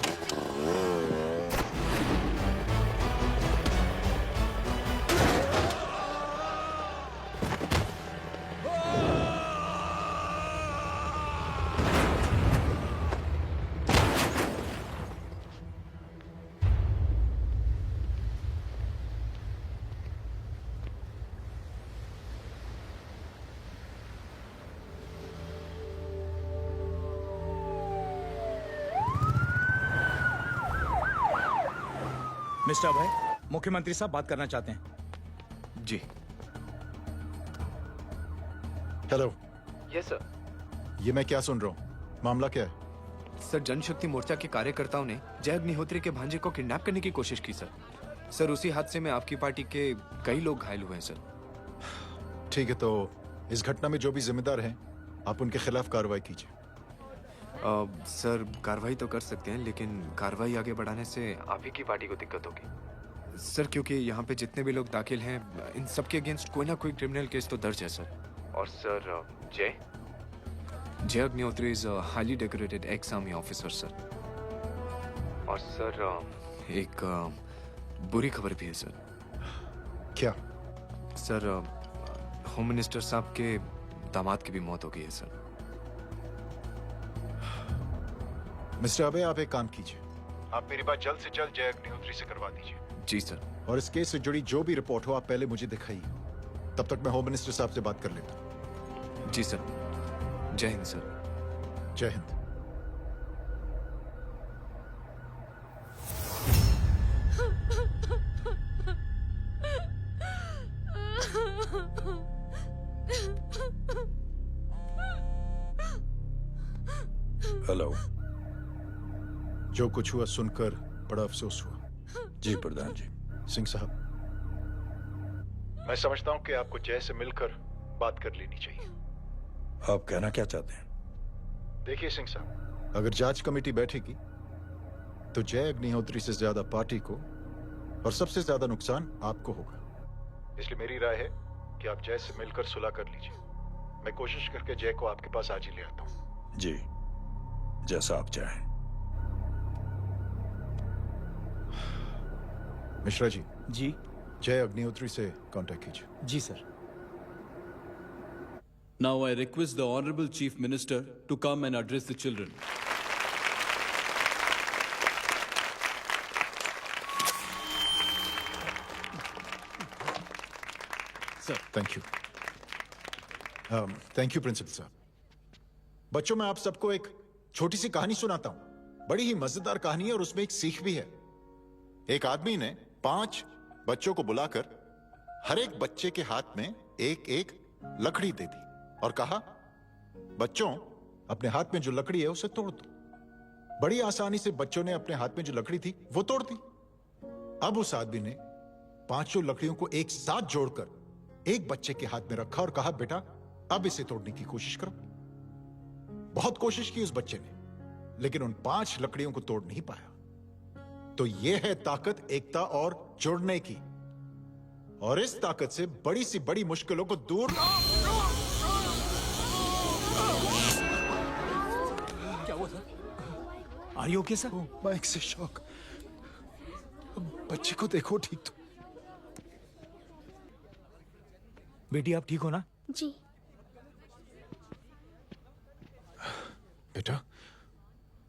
मिस्टर अभय, मुख्यमंत्री साहब बात करना चाहते हैं। जी। हेलो। Yes sir. ये मैं क्या सुन रहा हूँ? मामला क्या है? सर, जनशक्ति मोर्चा के कार्यकर्ताओं ने जय अग्निहोत्री के भांजे को किडनैप करने की कोशिश की सर। सर, उसी हादसे में आपकी पार्टी के कई लोग घायल हुए हैं सर। ठीक है, तो इस घटना में जो भी जिम्मेदार हैं, आप उनके खिलाफ कार्रवाई कीजिए। सर, कार्रवाई तो कर सकते हैं, लेकिन कार्रवाई आगे बढ़ाने से आप ही की पार्टी को दिक्कत होगी सर, क्योंकि यहाँ पे जितने भी लोग दाखिल हैं, इन सबके अगेंस्ट कोई ना कोई क्रिमिनल केस तो दर्ज है सर। और सर, जय Agnihotri is highly decorated ex army officer sir. और सर, एक बुरी खबर भी है सर। क्या? सर, होम मिनिस्टर साहब के दामाद की भी मौत हो गई है सर। मिस्टर अबे, आप एक काम कीजिए, आप मेरी बात जल्द से जल्द जय अग्निहोत्री से करवा दीजिए। जी सर। और इस केस से जुड़ी जो भी रिपोर्ट हो आप पहले मुझे दिखाइए, तब तक मैं होम मिनिस्टर साहब से बात कर लेता हूँ। जी सर। जय हिंद सर। जय हिंद। हेलो। जो कुछ हुआ सुनकर बड़ा अफसोस हुआ। जी प्रधान जी। सिंह साहब, मैं समझता हूं कि आपको जय से मिलकर बात कर लेनी चाहिए। आप कहना क्या चाहते हैं? देखिए सिंह साहब, अगर जांच कमेटी बैठेगी तो जय अग्निहोत्री से ज्यादा पार्टी को और सबसे ज्यादा नुकसान आपको होगा। इसलिए मेरी राय है कि आप जय से मिलकर सुलह कर लीजिए। मैं कोशिश करके जय को आपके पास आज ही ले आता हूं। जी, जैसा आप चाहें। मिश्रा जी। जी। जय अग्निहोत्री से कांटेक्ट कीजिए। जी sir. Now I request the Honorable Chief Minister to come and address the children. Sir, thank you. Thank you principal साहब। बच्चों, मैं आप सबको एक छोटी सी कहानी सुनाता हूं। बड़ी ही मजेदार कहानी है और उसमें एक सीख भी है। एक आदमी ने 5 बच्चों को बुलाकर हर एक बच्चे के हाथ में एक एक लकड़ी दे दी और कहा, बच्चों, अपने हाथ में जो लकड़ी है उसे तोड़ दो। बड़ी आसानी से बच्चों ने अपने हाथ में जो लकड़ी थी वो तोड़ दी। अब उस आदमी ने 5 लकड़ियों को एक साथ जोड़कर एक बच्चे के हाथ में रखा और कहा, बेटा, अब इसे तोड़ने की कोशिश करो। बहुत कोशिश की उस बच्चे ने, लेकिन उन 5 लकड़ियों को तोड़ नहीं पाया। तो यह है ताकत एकता और जुड़ने की, और इस ताकत से बड़ी सी बड़ी मुश्किलों को दूर। क्या हुआ sir? Are you okay sir? Mike से शॉक। बच्चे को देखो ठीक तो। बेटी आप ठीक हो ना? जी। बेटा,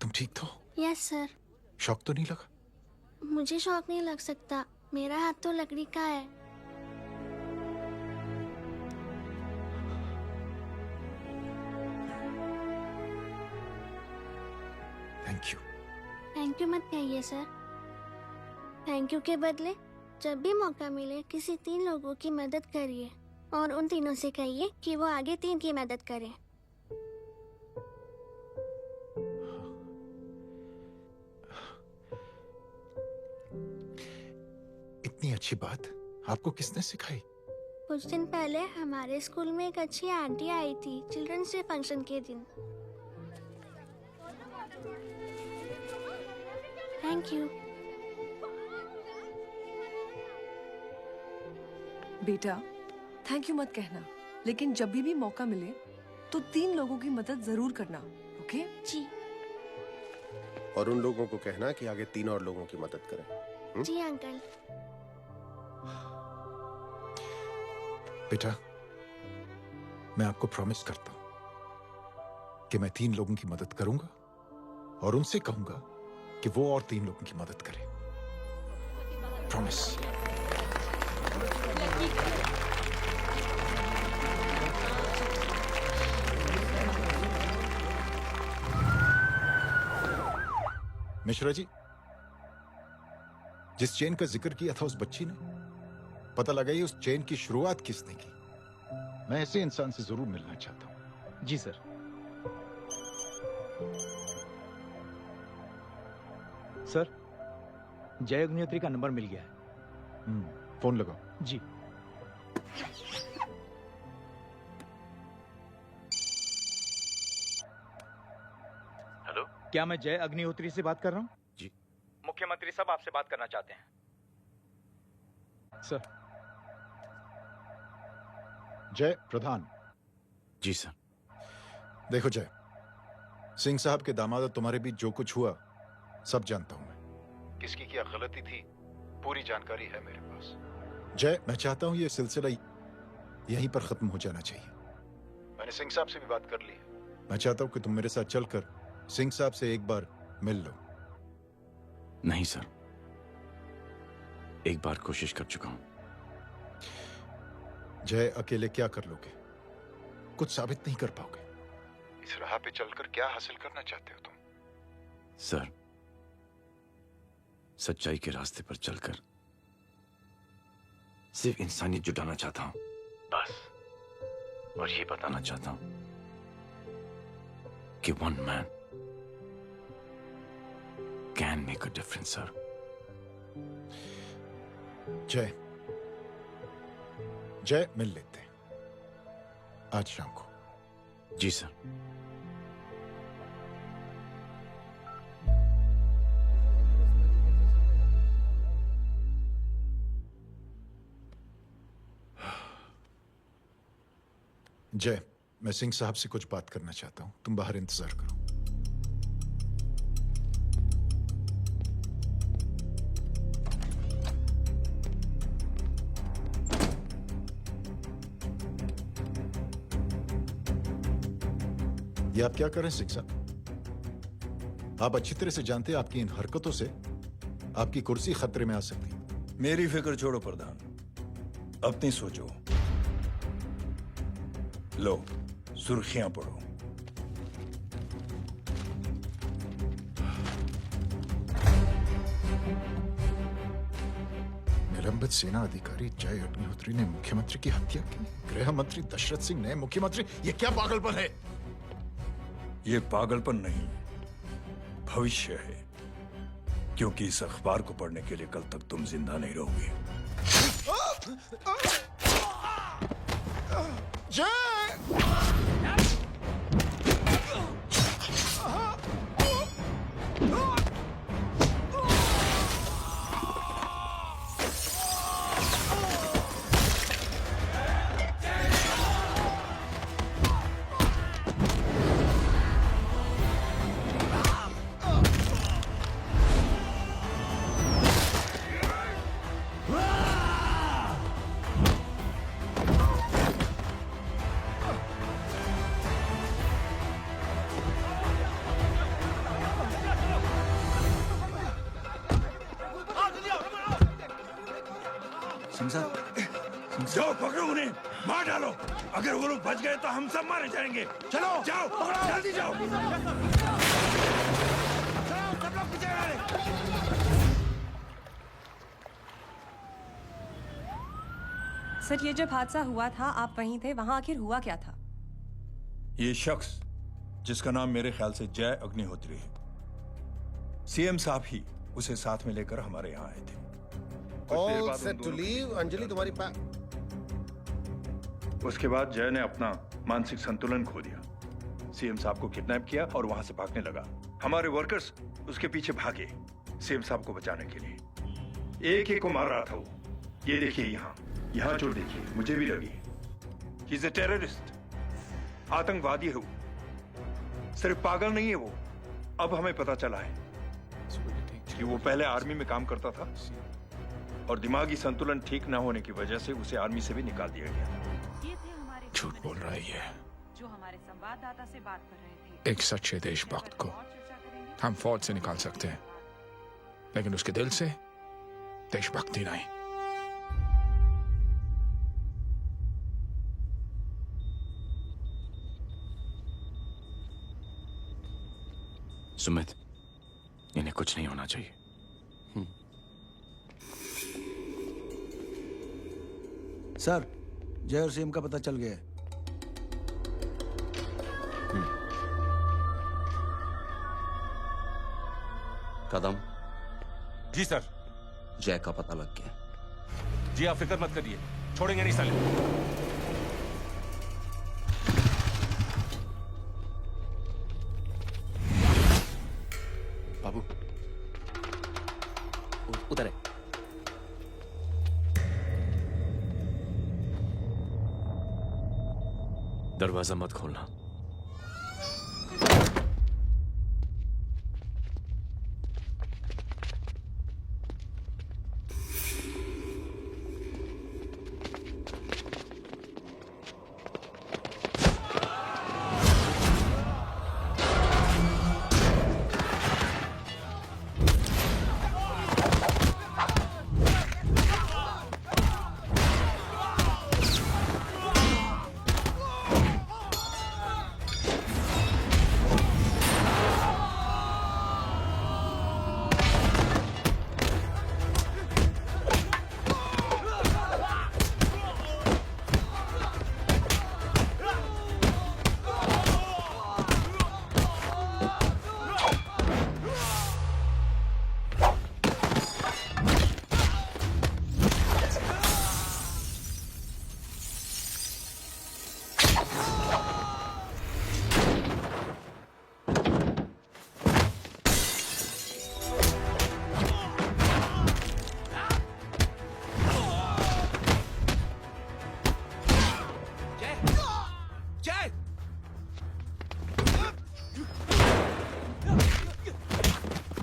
तुम ठीक तो? Yes sir. शॉक तो नहीं लगा? मुझे शौक नहीं लग सकता, मेरा हाथ तो लकड़ी का है। Thank you. थैंक यू मत कहिए सर। थैंक यू के बदले जब भी मौका मिले किसी 3 लोगों की मदद करिए और उन तीनों से कहिए कि वो आगे 3 की मदद करें। इतनी अच्छी बात आपको किसने सिखाई? कुछ दिन पहले हमारे स्कूल में एक अच्छी आंटी आई थी चिल्ड्रंस डे फंक्शन के दिन। Thank you. बेटा, थैंक यू मत कहना, लेकिन जब भी मौका मिले तो 3 लोगों की मदद जरूर करना, ओके? जी। और उन लोगों को कहना कि आगे 3 और लोगों की मदद करें। जी अंकल। बेटा, मैं आपको प्रॉमिस करता हूं कि मैं 3 लोगों की मदद करूंगा और उनसे कहूंगा कि वो और 3 लोगों की मदद करें। प्रॉमिस। मिश्रा जी, जिस चेन का जिक्र किया था उस बच्ची ने, पता लगाइए उस चेन की शुरुआत किसने की। मैं ऐसे इंसान से जरूर मिलना चाहता हूं। जी सर। सर, जय अग्निहोत्री का नंबर मिल गया है। फोन लगाओ। जी। हेलो, क्या मैं जय अग्निहोत्री से बात कर रहा हूँ? जी। मुख्यमंत्री साहब आपसे बात करना चाहते हैं। सर। जय प्रधान। जी सर। देखो जय, सिंह साहब के दामाद और तुम्हारे बीच जो कुछ हुआ सब जानता हूं मैं। किसकी क्या गलती थी पूरी जानकारी है मेरे पास। जय, मैं चाहता हूं ये सिलसिला यहीं पर खत्म हो जाना चाहिए। मैंने सिंह साहब से भी बात कर ली है। मैं चाहता हूं कि तुम मेरे साथ चलकर सिंह साहब से एक बार मिल लो। नहीं सर, एक बार कोशिश कर चुका हूं। जय, अकेले क्या कर लोगे? कुछ साबित नहीं कर पाओगे। इस राह पे चलकर क्या हासिल करना चाहते हो तुम? सर, सच्चाई के रास्ते पर चलकर सिर्फ इंसानियत जुटाना चाहता हूं, बस। और ये बताना चाहता हूं कि one man can make a difference, sir. जय, जय, मिल लेते हैं आज शाम को। जी सर। जय, मैं सिंह साहब से कुछ बात करना चाहता हूं। तुम बाहर इंतजार करो। ये आप क्या कर रहे हैं सिंह साहब? आप अच्छी तरह से जानते हैं आपकी इन हरकतों से आपकी कुर्सी खतरे में आ सकती है। मेरी फिक्र छोड़ो प्रधान, अपनी सोचो। लो, सुर्खियां पढ़ो। निलंबित सेना अधिकारी जय अग्निहोत्री ने मुख्यमंत्री की हत्या की। गृह मंत्री दशरथ सिंह ने मुख्यमंत्री, ये क्या पागलपन है? ये पागलपन नहीं, भविष्य है, क्योंकि इस अखबार को पढ़ने के लिए कल तक तुम जिंदा नहीं रहोगे। जय! जाओ, पकड़ो उन्हें, मार डालो। अगर वो लोग बच गए तो हम सब मारे जाएंगे। चलो, जाओ, जल्दी जाओ। सब लोग पीछे आ रहे। सर, ये जब हादसा हुआ था आप वहीं थे, वहां आखिर हुआ क्या था? ये शख्स जिसका नाम मेरे ख्याल से जय अग्निहोत्री है, सीएम साहब ही उसे साथ में लेकर हमारे यहाँ आए थे। All set to leave. Anjali तुम्हारी उसके बाद जय ने अपना मानसिक संतुलन खो दिया, सीएम साहब को किडनैप किया और वहां से भागने लगा। हमारे वर्कर्स उसके पीछे भागे सीएम साहब को बचाने के लिए। एक एक को मार रहा था वो। ये देखिए, यहाँ चोट देखिए, मुझे भी लगी। ही इज अ टेररिस्ट, आतंकवादी है वो, सिर्फ पागल नहीं है वो। अब हमें पता चला है कि वो पहले आर्मी में काम करता था और दिमागी संतुलन ठीक ना होने की वजह से उसे आर्मी से भी निकाल दिया गया। झूठ बोल रहा है ये। जो हमारे संवाददाता से बात कर रहे थे। एक सच्चे देशभक्त को हम फौज से निकाल सकते हैं, लेकिन उसके दिल से देशभक्ति नहीं। सुमित, इन्हें कुछ नहीं होना चाहिए। सर, जय और सीएम का पता चल गया है। कदम। जी सर। जय का पता लग गया। जी आप फिक्र मत करिए, छोड़ेंगे नहीं साले। बाबू उधर है। दरवाजा मत खोलना।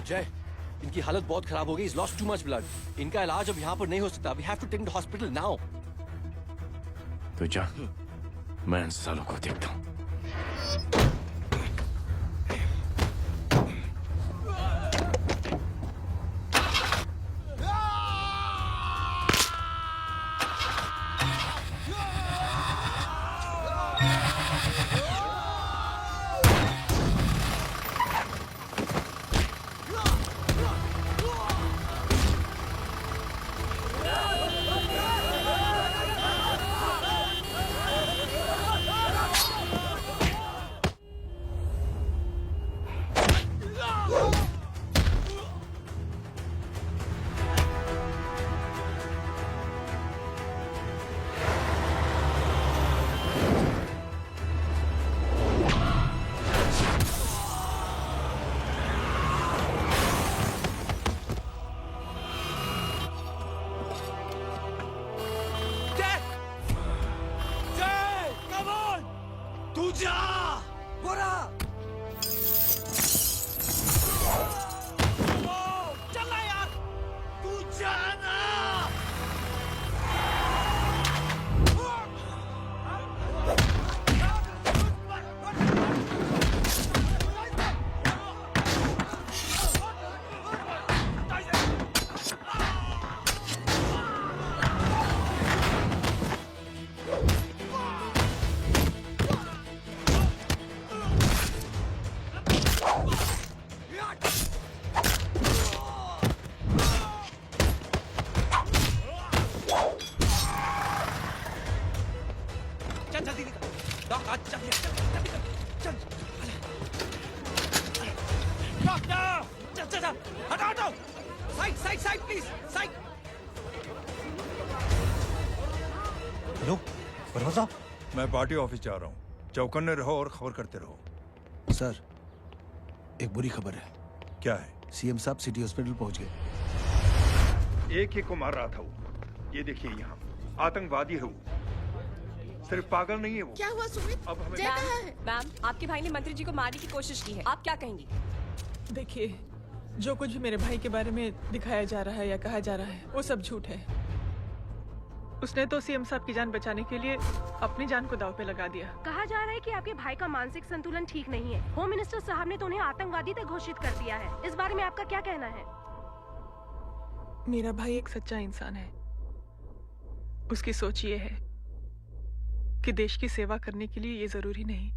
जय, इनकी हालत बहुत खराब हो गई। He's lost too much blood. इनका इलाज अब यहाँ पर नहीं हो सकता। We have to take him to hospital now. तो जा, मैं इन सालों को देखता हूँ। मैं पार्टी ऑफिस जा रहा हूँ। चौकन्ने रहो और खबर करते रहो। सर, एक बुरी खबर है। क्या है? सीएम साहब सिटी हॉस्पिटल पहुंच गए। एक ही को मार रहा था वो। ये देखिए यहाँ आतंकवादी है वो। सिर्फ पागल नहीं है वो। क्या हुआ सुमित? अब हमें मैम, आपके भाई ने मंत्री जी को मारने की कोशिश की है। आप क्या कहेंगी? देखिए, जो कुछ भी मेरे भाई के बारे में दिखाया जा रहा है या कहा जा रहा है वो सब झूठ है। उसने तो सीएम साहब की जान बचाने के लिए अपनी जान को दांव पे लगा दिया। कहा जा रहा है कि आपके भाई का मानसिक संतुलन ठीक नहीं है। होम मिनिस्टर साहब ने तो उन्हें आतंकवादी तक घोषित कर दिया है। इस बारे में आपका क्या कहना है? मेरा भाई एक सच्चा इंसान है। उसकी सोच ये है कि देश की सेवा करने के लिए ये जरूरी नहीं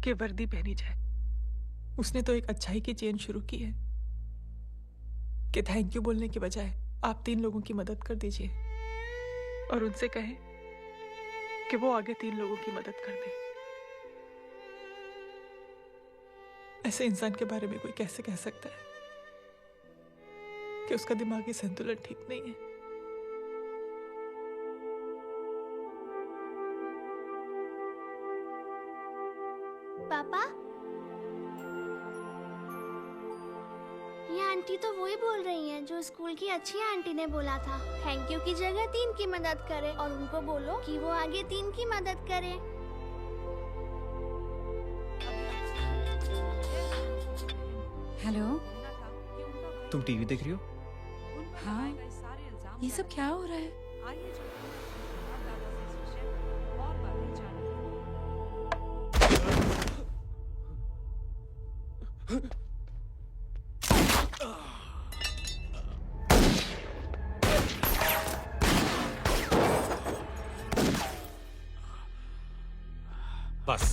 कि वर्दी पहनी जाए। उसने तो एक अच्छाई की चेन शुरू की है कि थैंक यू बोलने के बजाय आप 3 लोगों की मदद कर दीजिए और उनसे कहें कि वो आगे 3 लोगों की मदद कर दे। ऐसे इंसान के बारे में कोई कैसे कह सकता है कि उसका दिमागी संतुलन ठीक नहीं है? पापा, ये आंटी तो वही बोल रही हैं जो स्कूल की अच्छी आंटी ने बोला था। थैंक यू की जगह 3 की मदद करें और उनको बोलो कि वो आगे 3 की मदद करें। हेलो, तुम टीवी देख रही हो? हाँ, ये सब क्या हो रहा है? बस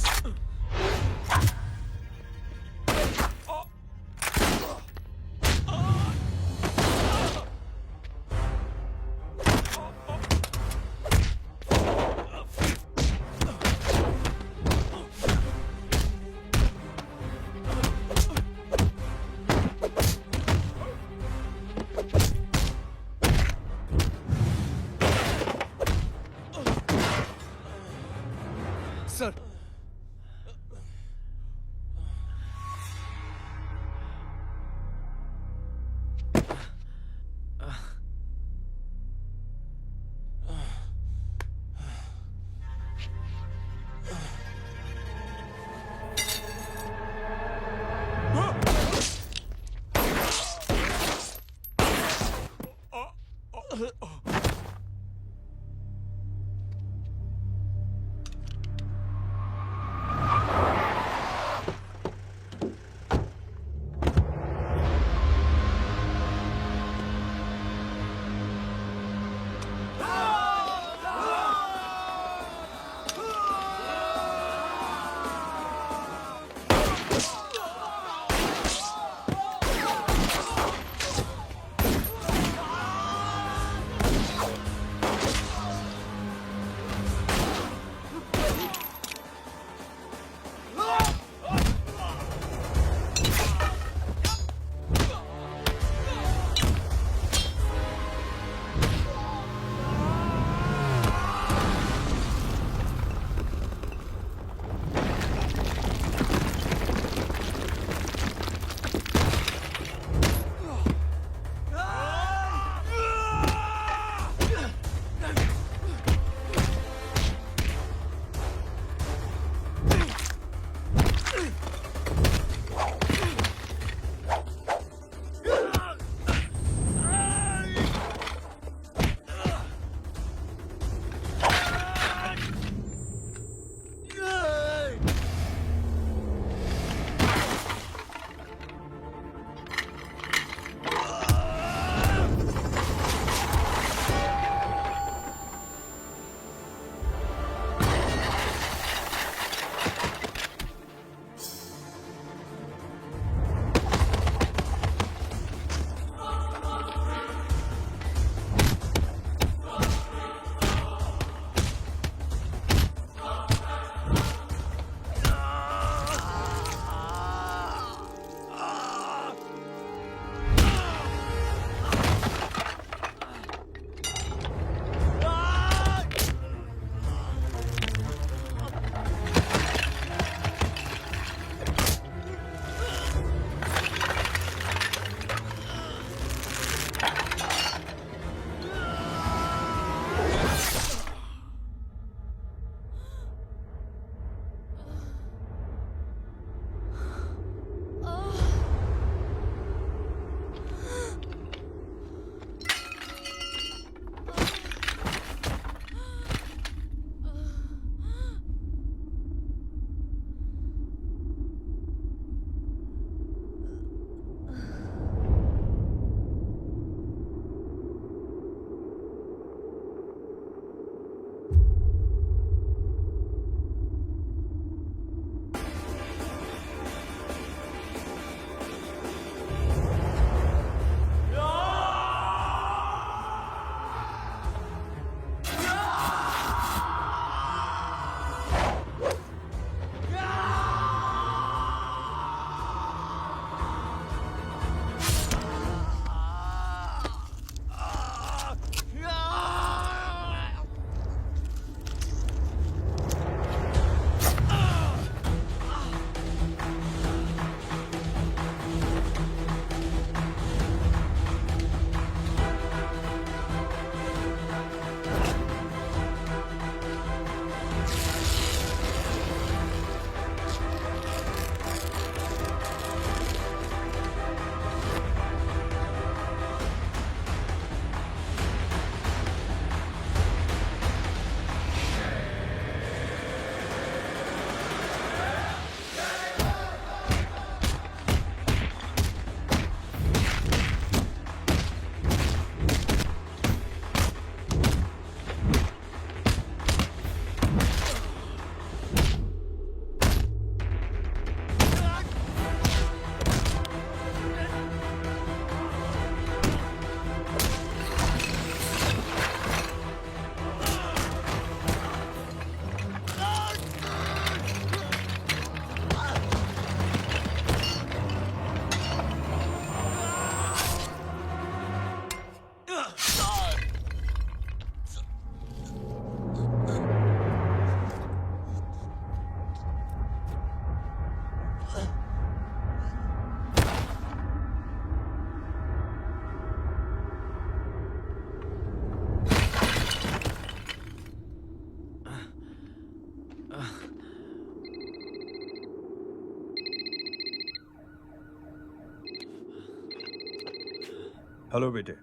हेलो बेटे।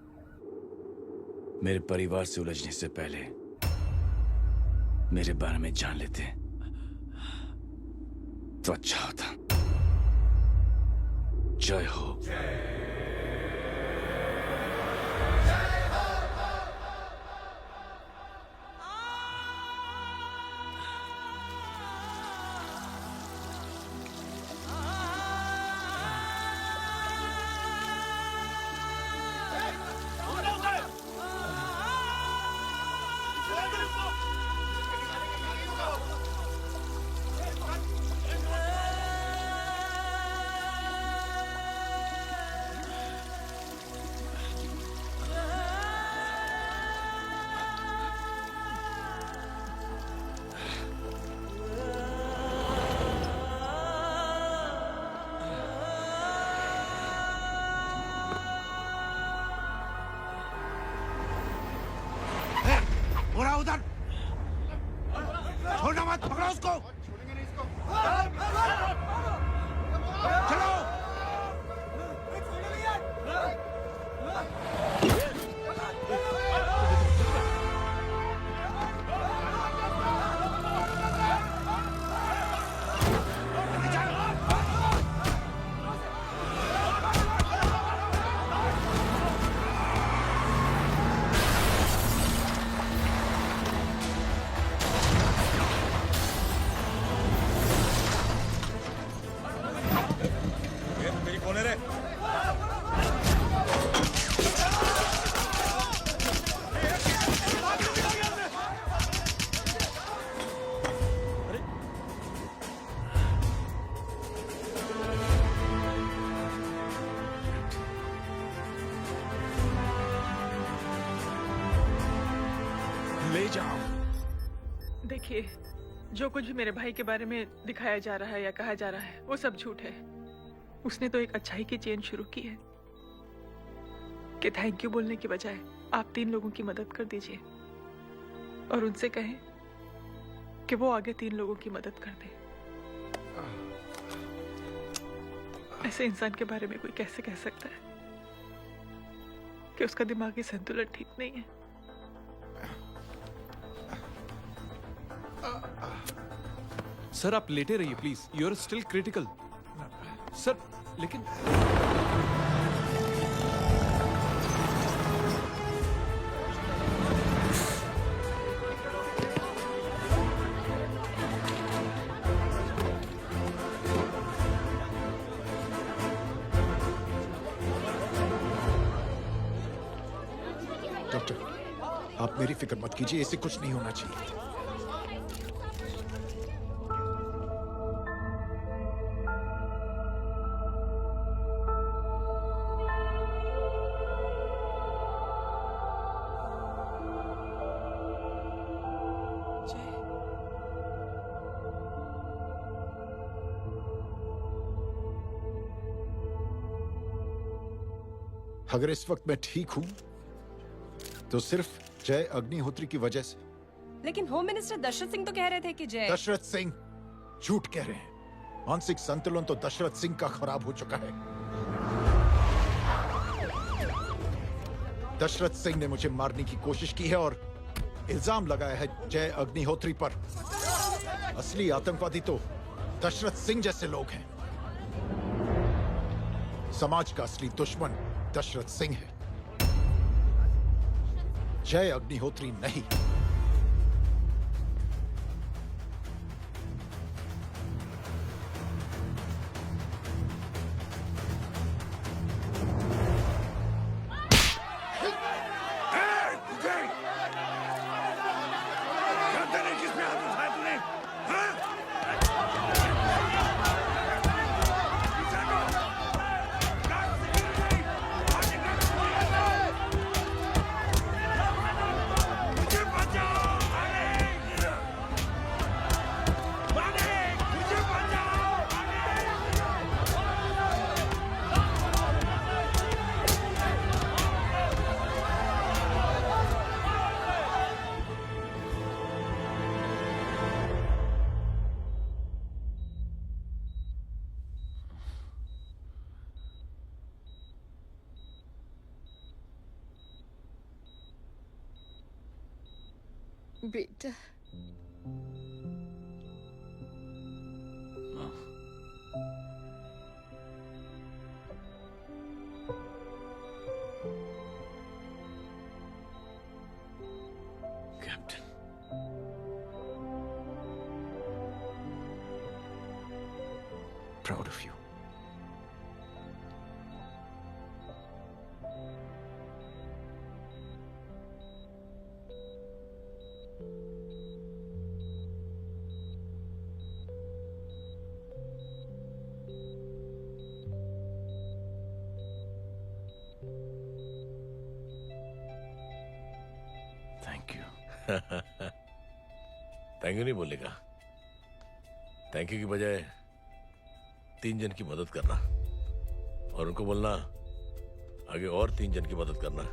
मेरे परिवार से उलझने से पहले मेरे बारे में जान लेते तो अच्छा होता। जय हो। बुरा उधर छोड़ना मत, पकड़ो उसको। चलो। मेरी कौन है रे? ले जाओ। देखिए, जो कुछ भी मेरे भाई के बारे में दिखाया जा रहा है या कहा जा रहा है वो सब झूठ है। उसने तो एक अच्छाई की चेन शुरू की है कि थैंक यू बोलने की बजाय आप 3 लोगों की मदद कर दीजिए और उनसे कहें कि वो आगे 3 लोगों की मदद कर दे। ऐसे इंसान के बारे में कोई कैसे कह सकता है कि उसका दिमागी संतुलन ठीक नहीं है? सर आप लेटे रहिए please, you are still critical. Sir लेकिन डॉक्टर, आप मेरी फिक्र मत कीजिए, इससे कुछ नहीं होना चाहिए। अगर इस वक्त मैं ठीक हूं तो सिर्फ जय अग्निहोत्री की वजह से। लेकिन होम मिनिस्टर दशरथ सिंह तो कह रहे थे कि जय। दशरथ सिंह झूठ कह रहे हैं। मानसिक संतुलन तो दशरथ सिंह का खराब हो चुका है। दशरथ सिंह ने मुझे मारने की कोशिश की है और इल्जाम लगाया है जय अग्निहोत्री पर। असली आतंकवादी तो दशरथ सिंह जैसे लोग हैं। समाज का असली दुश्मन दशरथ सिंह है, जय अग्निहोत्री नहीं। मुझे बेटा captain, proud of you. Thank you. Thank you नहीं बोलेगा। थैंक यू की बजाय 3 जन की मदद करना और उनको बोलना आगे और 3 जन की मदद करना।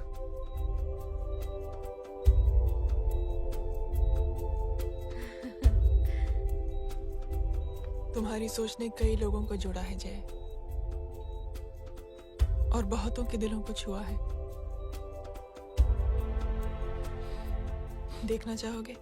तुम्हारी सोच ने कई लोगों को जोड़ा है जय, और बहुतों के दिलों को छुआ है। देखना चाहोगे?